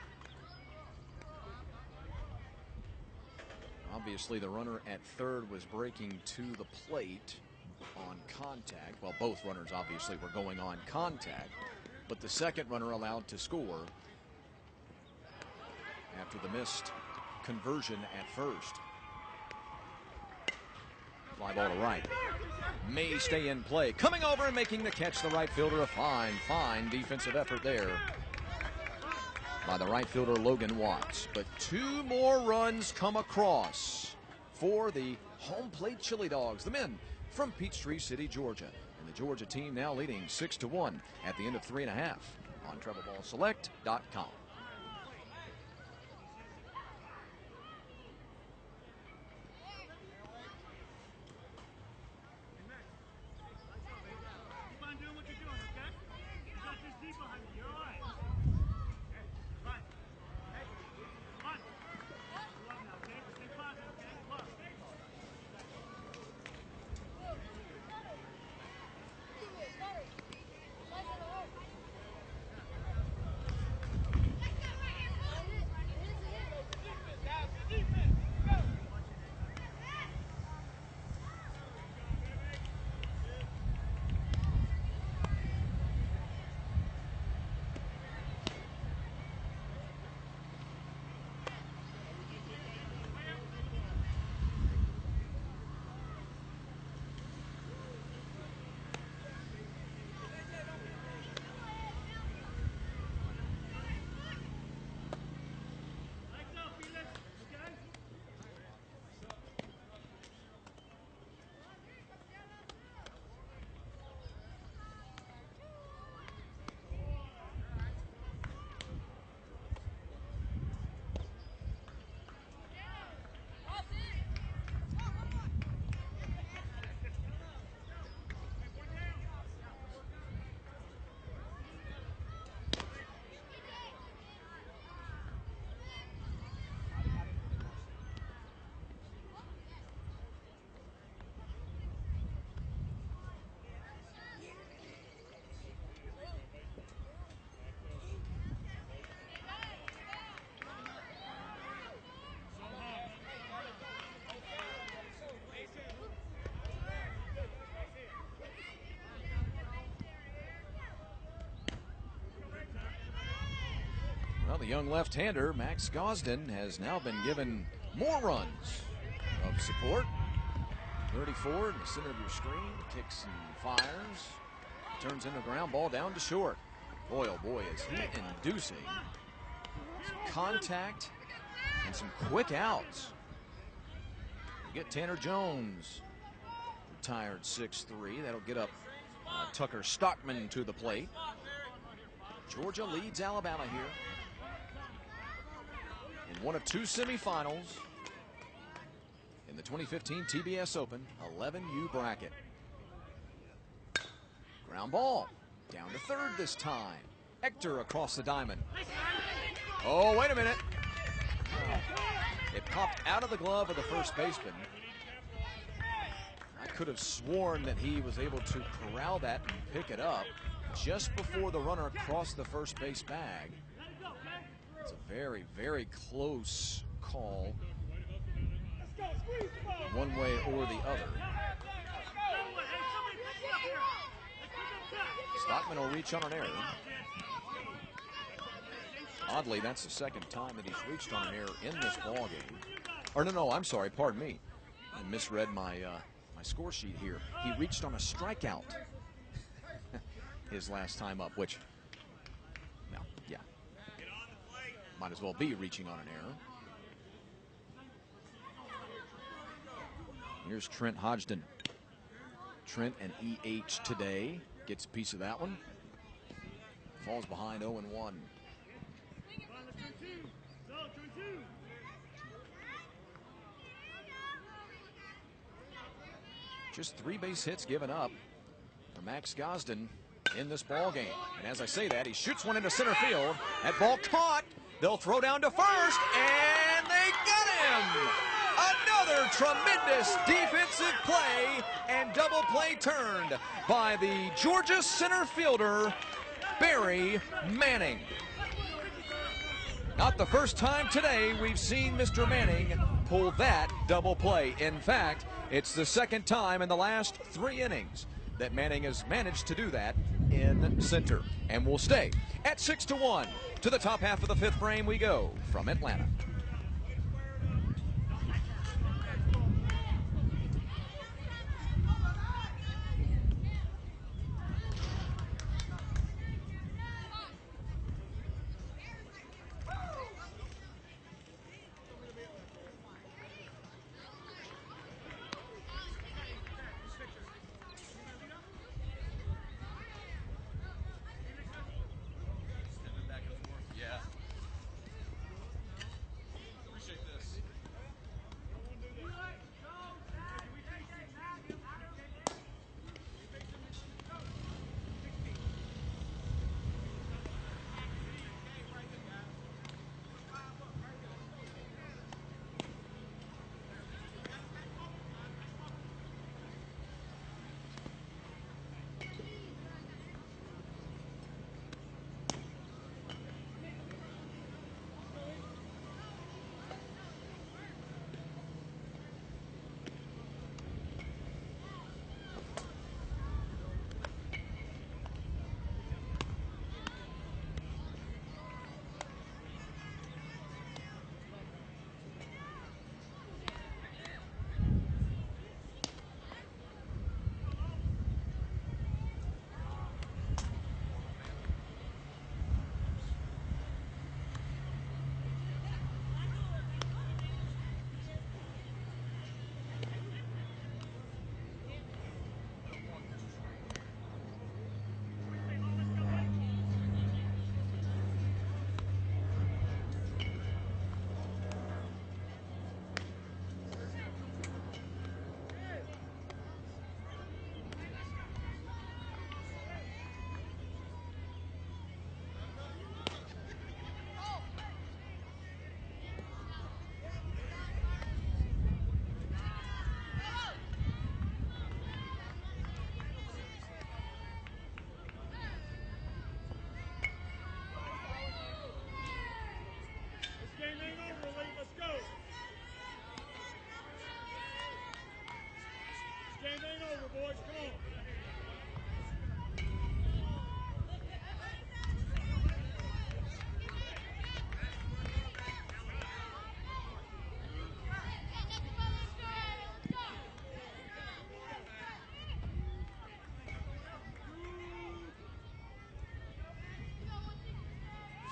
Obviously, the runner at third was breaking to the plate on contact. Well, both runners obviously were going on contact, but the second runner allowed to score after the missed conversion at first. Fly ball to right. May stay in play. Coming over and making the catch, the right fielder. A fine defensive effort there by the right fielder Logan Watts. But 2 more runs come across for the home plate Chilidogs, the men from Peachtree City, Georgia. And the Georgia team now leading 6-1 at the end of 3.5 on TravelballsSelect.com. young left-hander, Max Gosden, has now been given more runs of support. 34 in the center of your screen, kicks and fires. Turns into a ground ball down to short. Boy, oh boy, is he inducing some contact and some quick outs. We get Tanner Jones, retired 6'3". That'll get up Tucker Stockman to the plate. Georgia leads Alabama here in one of two semifinals in the 2015 TBS Open 11U bracket. Ground ball down to third this time. Ector across the diamond. Oh, wait a minute. It popped out of the glove of the first baseman. I could have sworn that he was able to corral that and pick it up just before the runner crossed the first base bag. It's a very, very close call, one way or the other. Stockman will reach on an error. Oddly, that's the second time that he's reached on an error in this ball game. Or no, I'm sorry, pardon me. I misread my my score sheet here. He reached on a strikeout his last time up, which, well, yeah, might as well be reaching on an error. Here's Trent Hodgson. Trent and EH today. Gets a piece of that one. Falls behind 0-1. Just 3 base hits given up for Max Gosden in this ball game. And as I say that, he shoots one into center field. That ball caught. They'll throw down to first, and they get him! Another tremendous defensive play and double play turned by the Georgia center fielder, Barry Manning. Not the first time today we've seen Mr. Manning pull that double play. In fact, it's the second time in the last 3 innings that Manning has managed to do that in center. And we'll stay at 6-1. To the top half of the 5th frame we go from Atlanta.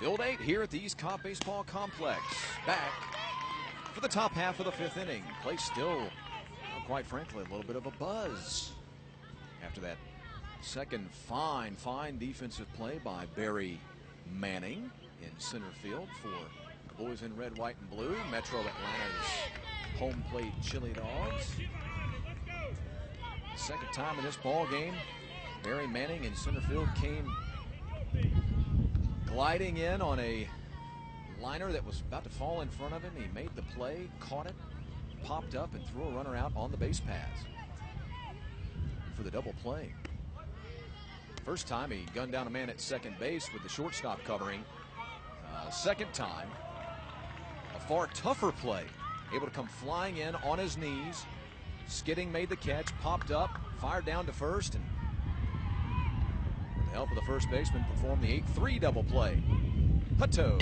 Field 8 here at the East Cobb Baseball Complex. Back for the top half of the 5th inning. Play still, well, quite frankly, a little bit of a buzz after that second fine defensive play by Barry Manning in center field for the boys in red, white, and blue, Metro Atlanta's home plate Chilidogs. Second time in this ball game, Barry Manning in center field came gliding in on a liner that was about to fall in front of him. He made the play, caught it, popped up, and threw a runner out on the base paths for the double play. First time he gunned down a man at second base with the shortstop covering. Second time, a far tougher play. Able to come flying in on his knees. Skidding made the catch, popped up, fired down to first, and with the help of the first baseman, performed the 8-3 double play. Hutto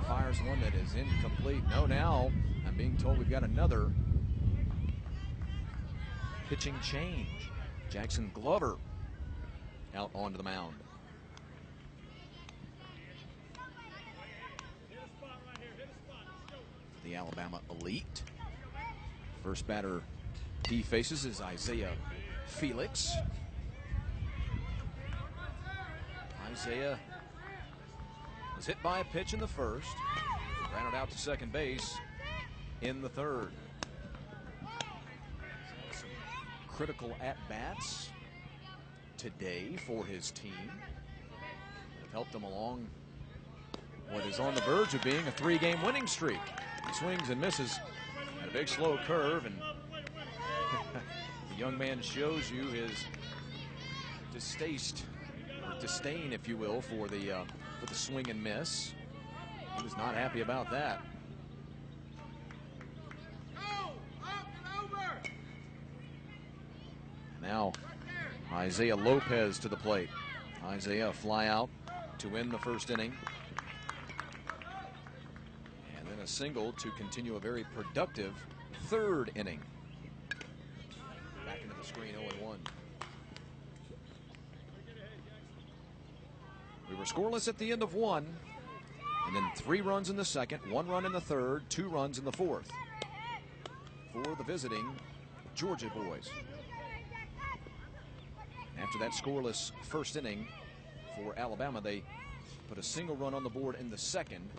fires one that is incomplete. No, now I'm being told we've got another pitching change. Jackson Glover out onto the mound. For the Alabama Elite. First batter he faces is Isaiah Felix. Isaiah was hit by a pitch in the first, ran it out to second base in the third. Some critical at-bats today for his team that have helped him along what is on the verge of being a 3-game winning streak. He swings and misses at a big slow curve, and the young man shows you his distaste, or disdain, if you will, for the swing and miss. He was not happy about that. Now Isaiah Lopez to the plate. Isaiah fly out to win the first inning. And then a single to continue a very productive third inning. Back into the screen, 0-1. We were scoreless at the end of one, and then 3 runs in the second, 1 run in the third, 2 runs in the fourth for the visiting Georgia boys. After that scoreless first inning for Alabama, they put a single run on the board in the second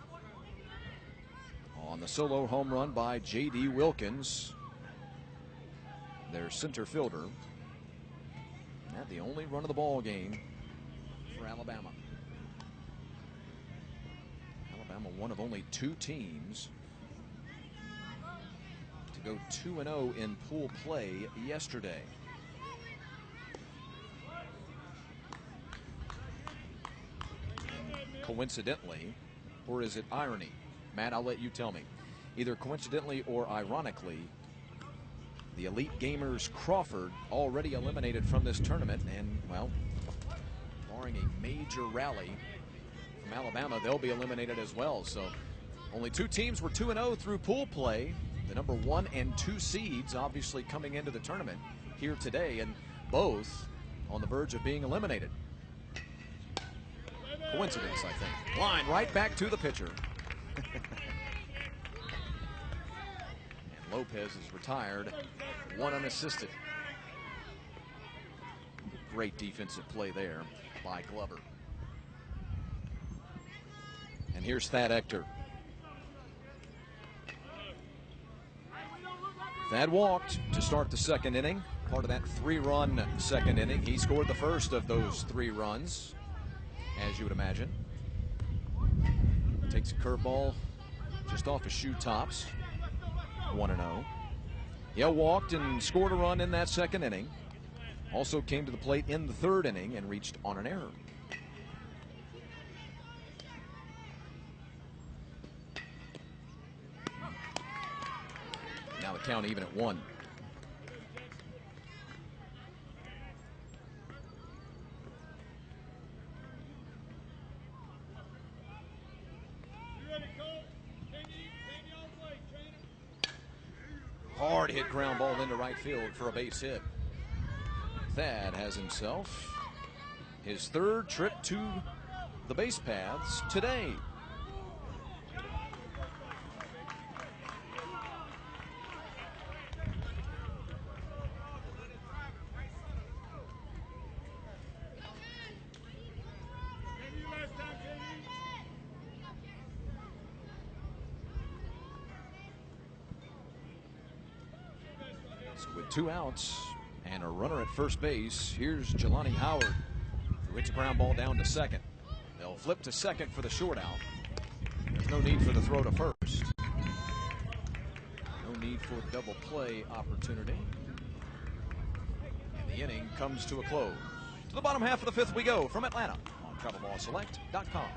on the solo home run by J.D. Wilkins, their center fielder. That the only run of the ball game for Alabama. Alabama, one of only 2 teams to go 2-0 in pool play yesterday. Coincidentally, or is it irony? Matt, I'll let you tell me. Either coincidentally or ironically, the Elite Gamers Crawford already eliminated from this tournament, and, well, barring a major rally from Alabama, they'll be eliminated as well. So only 2 teams were 2-0 through pool play. The number 1 and 2 seeds obviously coming into the tournament here today, and both on the verge of being eliminated. Coincidence, I think. Line right back to the pitcher. And Lopez is retired, 1 unassisted. Great defensive play there by Glover. And here's Thad Ector. Thad walked to start the second inning, part of that 3-run second inning. He scored the first of those 3 runs, as you would imagine. Takes a curveball just off his shoe tops. 1-0. He walked and scored a run in that second inning. Also came to the plate in the third inning and reached on an error. Now the count even at 1. Hard hit ground ball into right field for a base hit. Thad has himself his 3rd trip to the base paths today. So with 2 outs and a runner at first base, here's Jelani Howard, who hits a ground ball down to second. They'll flip to second for the short out. There's no need for the throw to first. No need for double play opportunity. And the inning comes to a close. To the bottom half of the fifth we go from Atlanta on TravelballsSelect.com.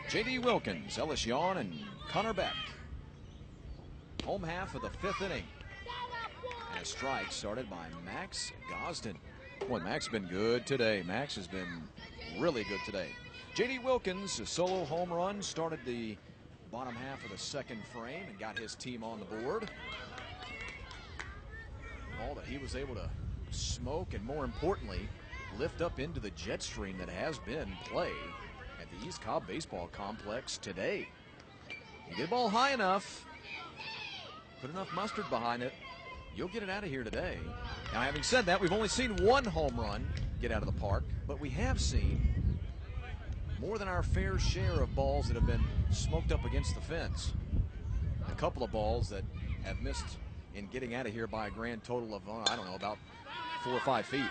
J.D. Wilkins, Ellis Yawn, and Connor Beck. Home half of the fifth inning. And a strike started by Max Gosden. Boy, Max has been good today. Max has been really good today. J.D. Wilkins, a solo home run, started the bottom half of the second frame and got his team on the board. Ball that he was able to smoke and, more importantly, lift up into the jet stream that has been play at the East Cobb Baseball Complex today. You get a ball high enough, put enough mustard behind it, you'll get it out of here today. Now, having said that, we've only seen one home run get out of the park, but we have seen more than our fair share of balls that have been smoked up against the fence. A couple of balls that have missed in getting out of here by a grand total of, I don't know, about 4 or 5 feet.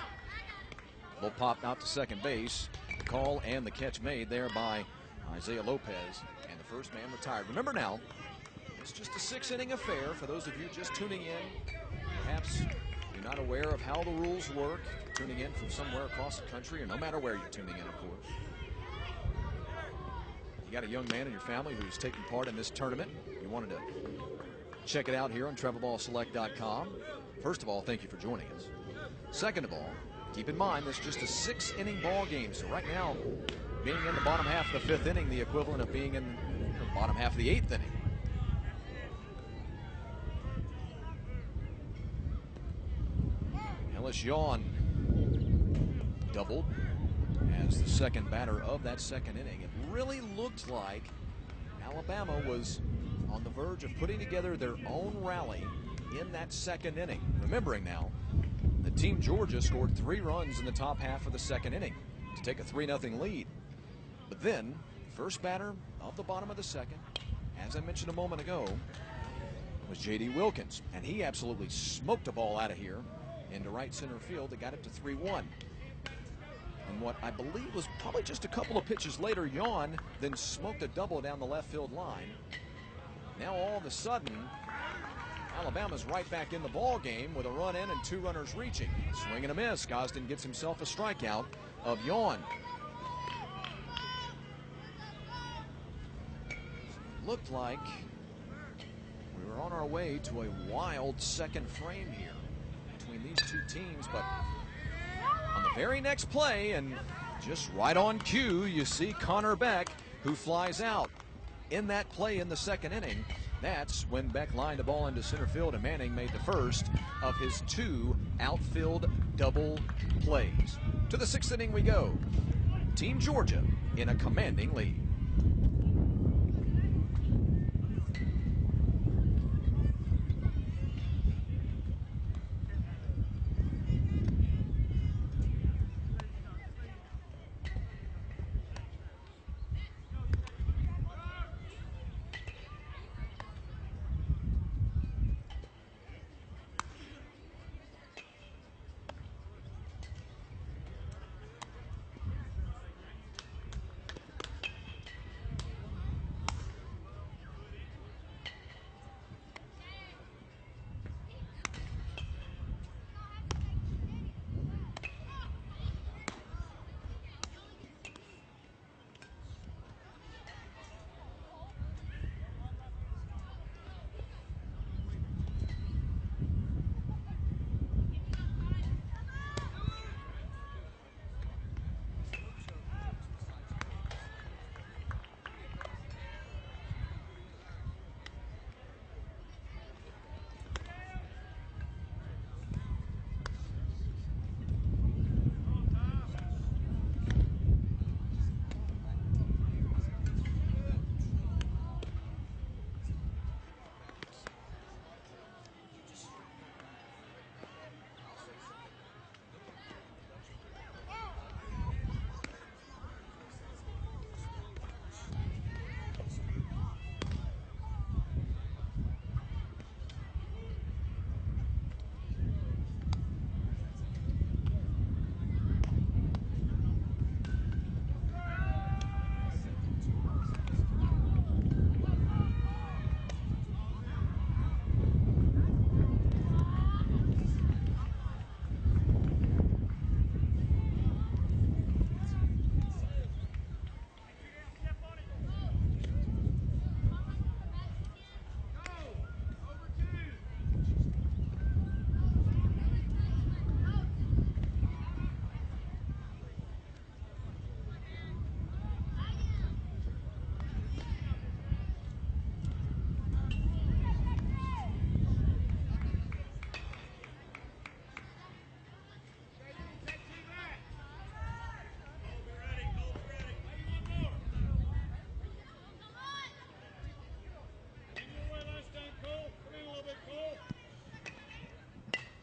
Ball popped out to second base. The call and the catch made there by Isaiah Lopez, and the first man retired. Remember now, it's just a 6-inning affair for those of you just tuning in. Perhaps you're not aware of how the rules work, tuning in from somewhere across the country, or no matter where you're tuning in, of course. You got a young man in your family who's taking part in this tournament. You wanted to check it out here on TravelballsSelect.com. First of all, thank you for joining us. Second of all, keep in mind this is just a 6-inning ball game. So right now, being in the bottom half of the fifth inning, the equivalent of being in the bottom half of the eighth inning. Ellis Yawn doubled as the second batter of that second inning. It really looked like Alabama was on the verge of putting together their own rally in that second inning. Remembering now, the team Georgia scored 3 runs in the top half of the second inning to take a 3-0 lead. But then, first batter of the bottom of the second, as I mentioned a moment ago, was J.D. Wilkins. And he absolutely smoked a ball out of here into right center field that got it to 3-1. And what I believe was probably just a couple of pitches later, Yawn then smoked a double down the left field line. Now all of a sudden, Alabama's right back in the ball game with a run in and 2 runners reaching. Swing and a miss. Gosden gets himself a strikeout of Yawn. Looked like we were on our way to a wild second frame here between these two teams, but on the very next play, and just right on cue, you see Connor Beck, who flies out. In that play in the second inning, that's when Beck lined the ball into center field, and Manning made the first of his 2 outfield double plays. To the 6th inning we go. Team Georgia in a commanding lead.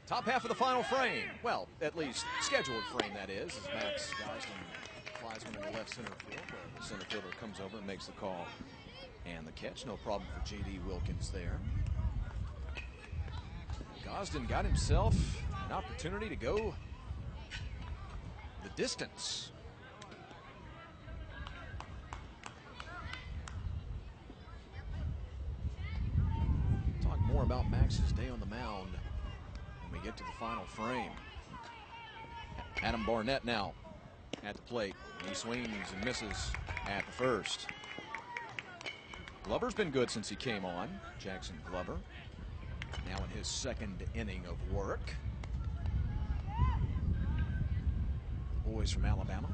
Top half of the final frame. Well, at least scheduled frame, that is, as Max Gosden flies one in the left center field. The center fielder comes over and makes the call and the catch. No problem for J.D. Wilkins there. Gosden got himself an opportunity to go the distance. Talk more about Max's day on the mound when we get to the final frame. Adam Barnett now at the plate. He swings and misses at the first. Glover's been good since he came on. Jackson Glover now in his second inning of work. The boys from Alabama.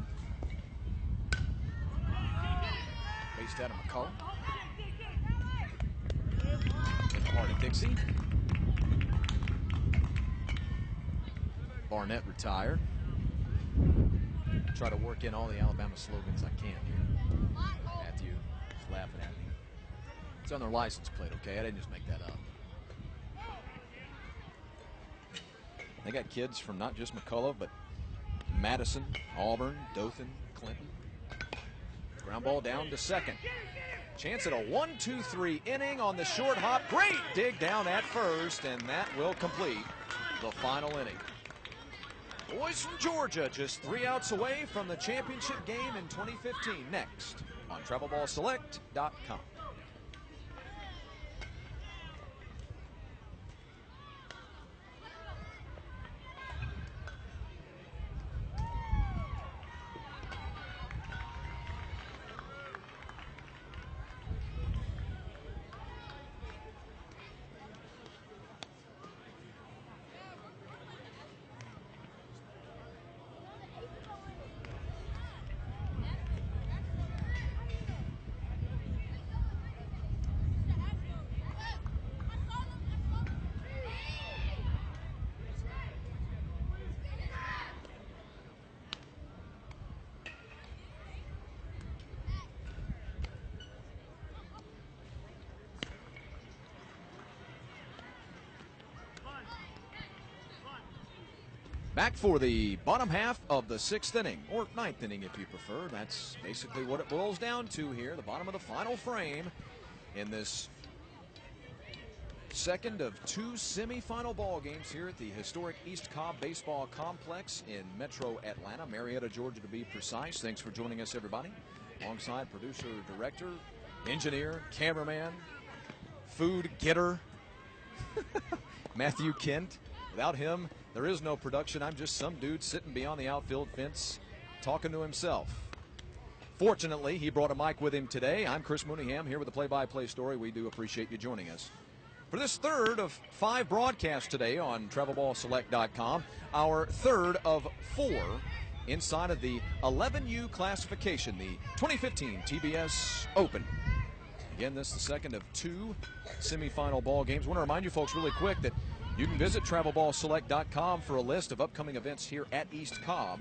Based out of McCullough. In the heart of Dixie. Barnett retired. Try to work in all the Alabama slogans I can here. Matthew is laughing at me. It's on their license plate, okay? I didn't just make that up. They got kids from not just McCullough, but Madison, Auburn, Dothan, Clinton. Ground ball down to second. Chance at a 1-2-3 inning on the short hop. Great dig down at first, and that will complete the final inning. Boys from Georgia just 3 outs away from the championship game in 2015. Next on TravelballsSelect.com. Back for the bottom half of the 6th inning, or 9th inning if you prefer. That's basically what it boils down to here. The bottom of the final frame in this second of 2 semifinal ball games here at the historic East Cobb Baseball Complex in Metro Atlanta, Marietta, Georgia to be precise. Thanks for joining us, everybody. Alongside producer, director, engineer, cameraman, food getter, Matthew Kent. Without him, there is no production. I'm just some dude sitting beyond the outfield fence talking to himself. Fortunately, he brought a mic with him today. I'm Chris Mooneyham here with the play-by-play story. We do appreciate you joining us. For this third of 5 broadcasts today on TravelballsSelect.com, our third of 4 inside of the 11U classification, the 2015 TBS Open. Again, this is the second of 2 semifinal ball games. I want to remind you folks really quick that you can visit TravelballsSelect.com for a list of upcoming events here at East Cobb.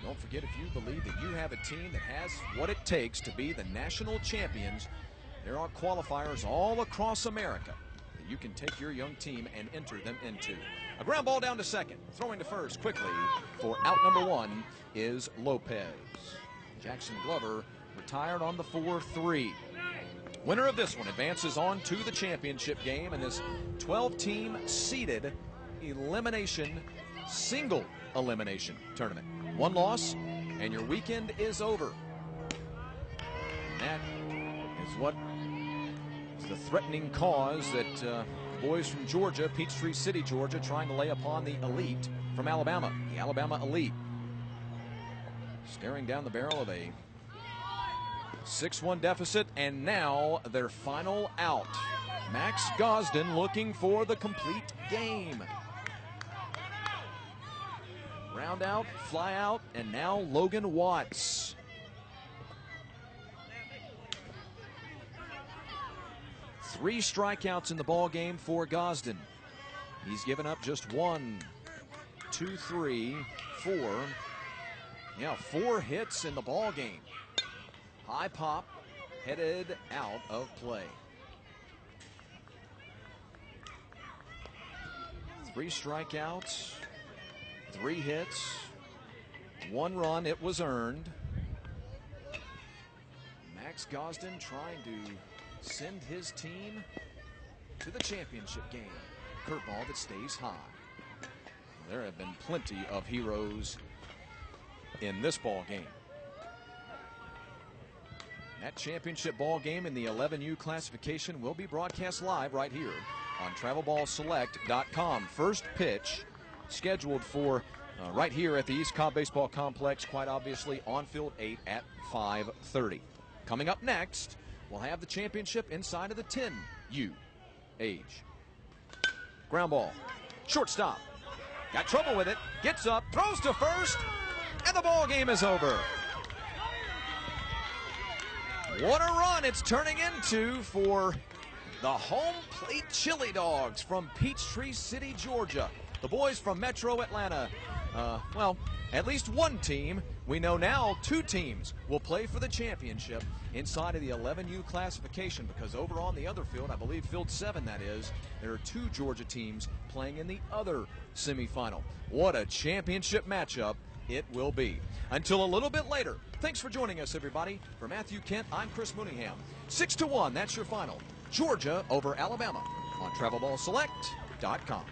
Don't forget, if you believe that you have a team that has what it takes to be the national champions, there are qualifiers all across America that you can take your young team and enter them into. A ground ball down to second. Throwing to first quickly for out number 1 is Lopez. Jackson Glover retired on the 4-3. Winner of this one advances on to the championship game in this 12-team seeded elimination, single elimination tournament. 1 loss, and your weekend is over. And that is what is the threatening cause that the boys from Georgia, Peachtree City, Georgia, trying to lay upon the elite from Alabama, the Alabama elite. Staring down the barrel of a 6-1 deficit, and now their final out. Max Gosden looking for the complete game. Round out, fly out, and now Logan Watts. Three strikeouts in the ball game for Gosden. He's given up just 1, 2, 3, 4. Yeah, 4 hits in the ball game. High pop, headed out of play. 3 strikeouts, 3 hits, 1 run. It was earned. Max Gosden trying to send his team to the championship game. Curveball that stays high. There have been plenty of heroes in this ball game. That championship ball game in the 11U classification will be broadcast live right here on TravelballsSelect.com. First pitch scheduled for right here at the East Cobb Baseball Complex, quite obviously on field 8 at 5:30. Coming up next, we'll have the championship inside of the 10U age. Ground ball, shortstop, got trouble with it, gets up, throws to first, and the ball game is over. What a run it's turning into for the Homeplate Chilidogs from Peachtree City, Georgia. The boys from Metro Atlanta. Well, at least one team. We know now 2 teams will play for the championship inside of the 11U classification, because over on the other field, I believe field 7 that is, there are 2 Georgia teams playing in the other semifinal. What a championship matchup it will be. Until a little bit later, thanks for joining us, everybody. For Matthew Kent, I'm Chris Mooneyham. 6-1, that's your final. Georgia over Alabama on TravelballsSelect.com.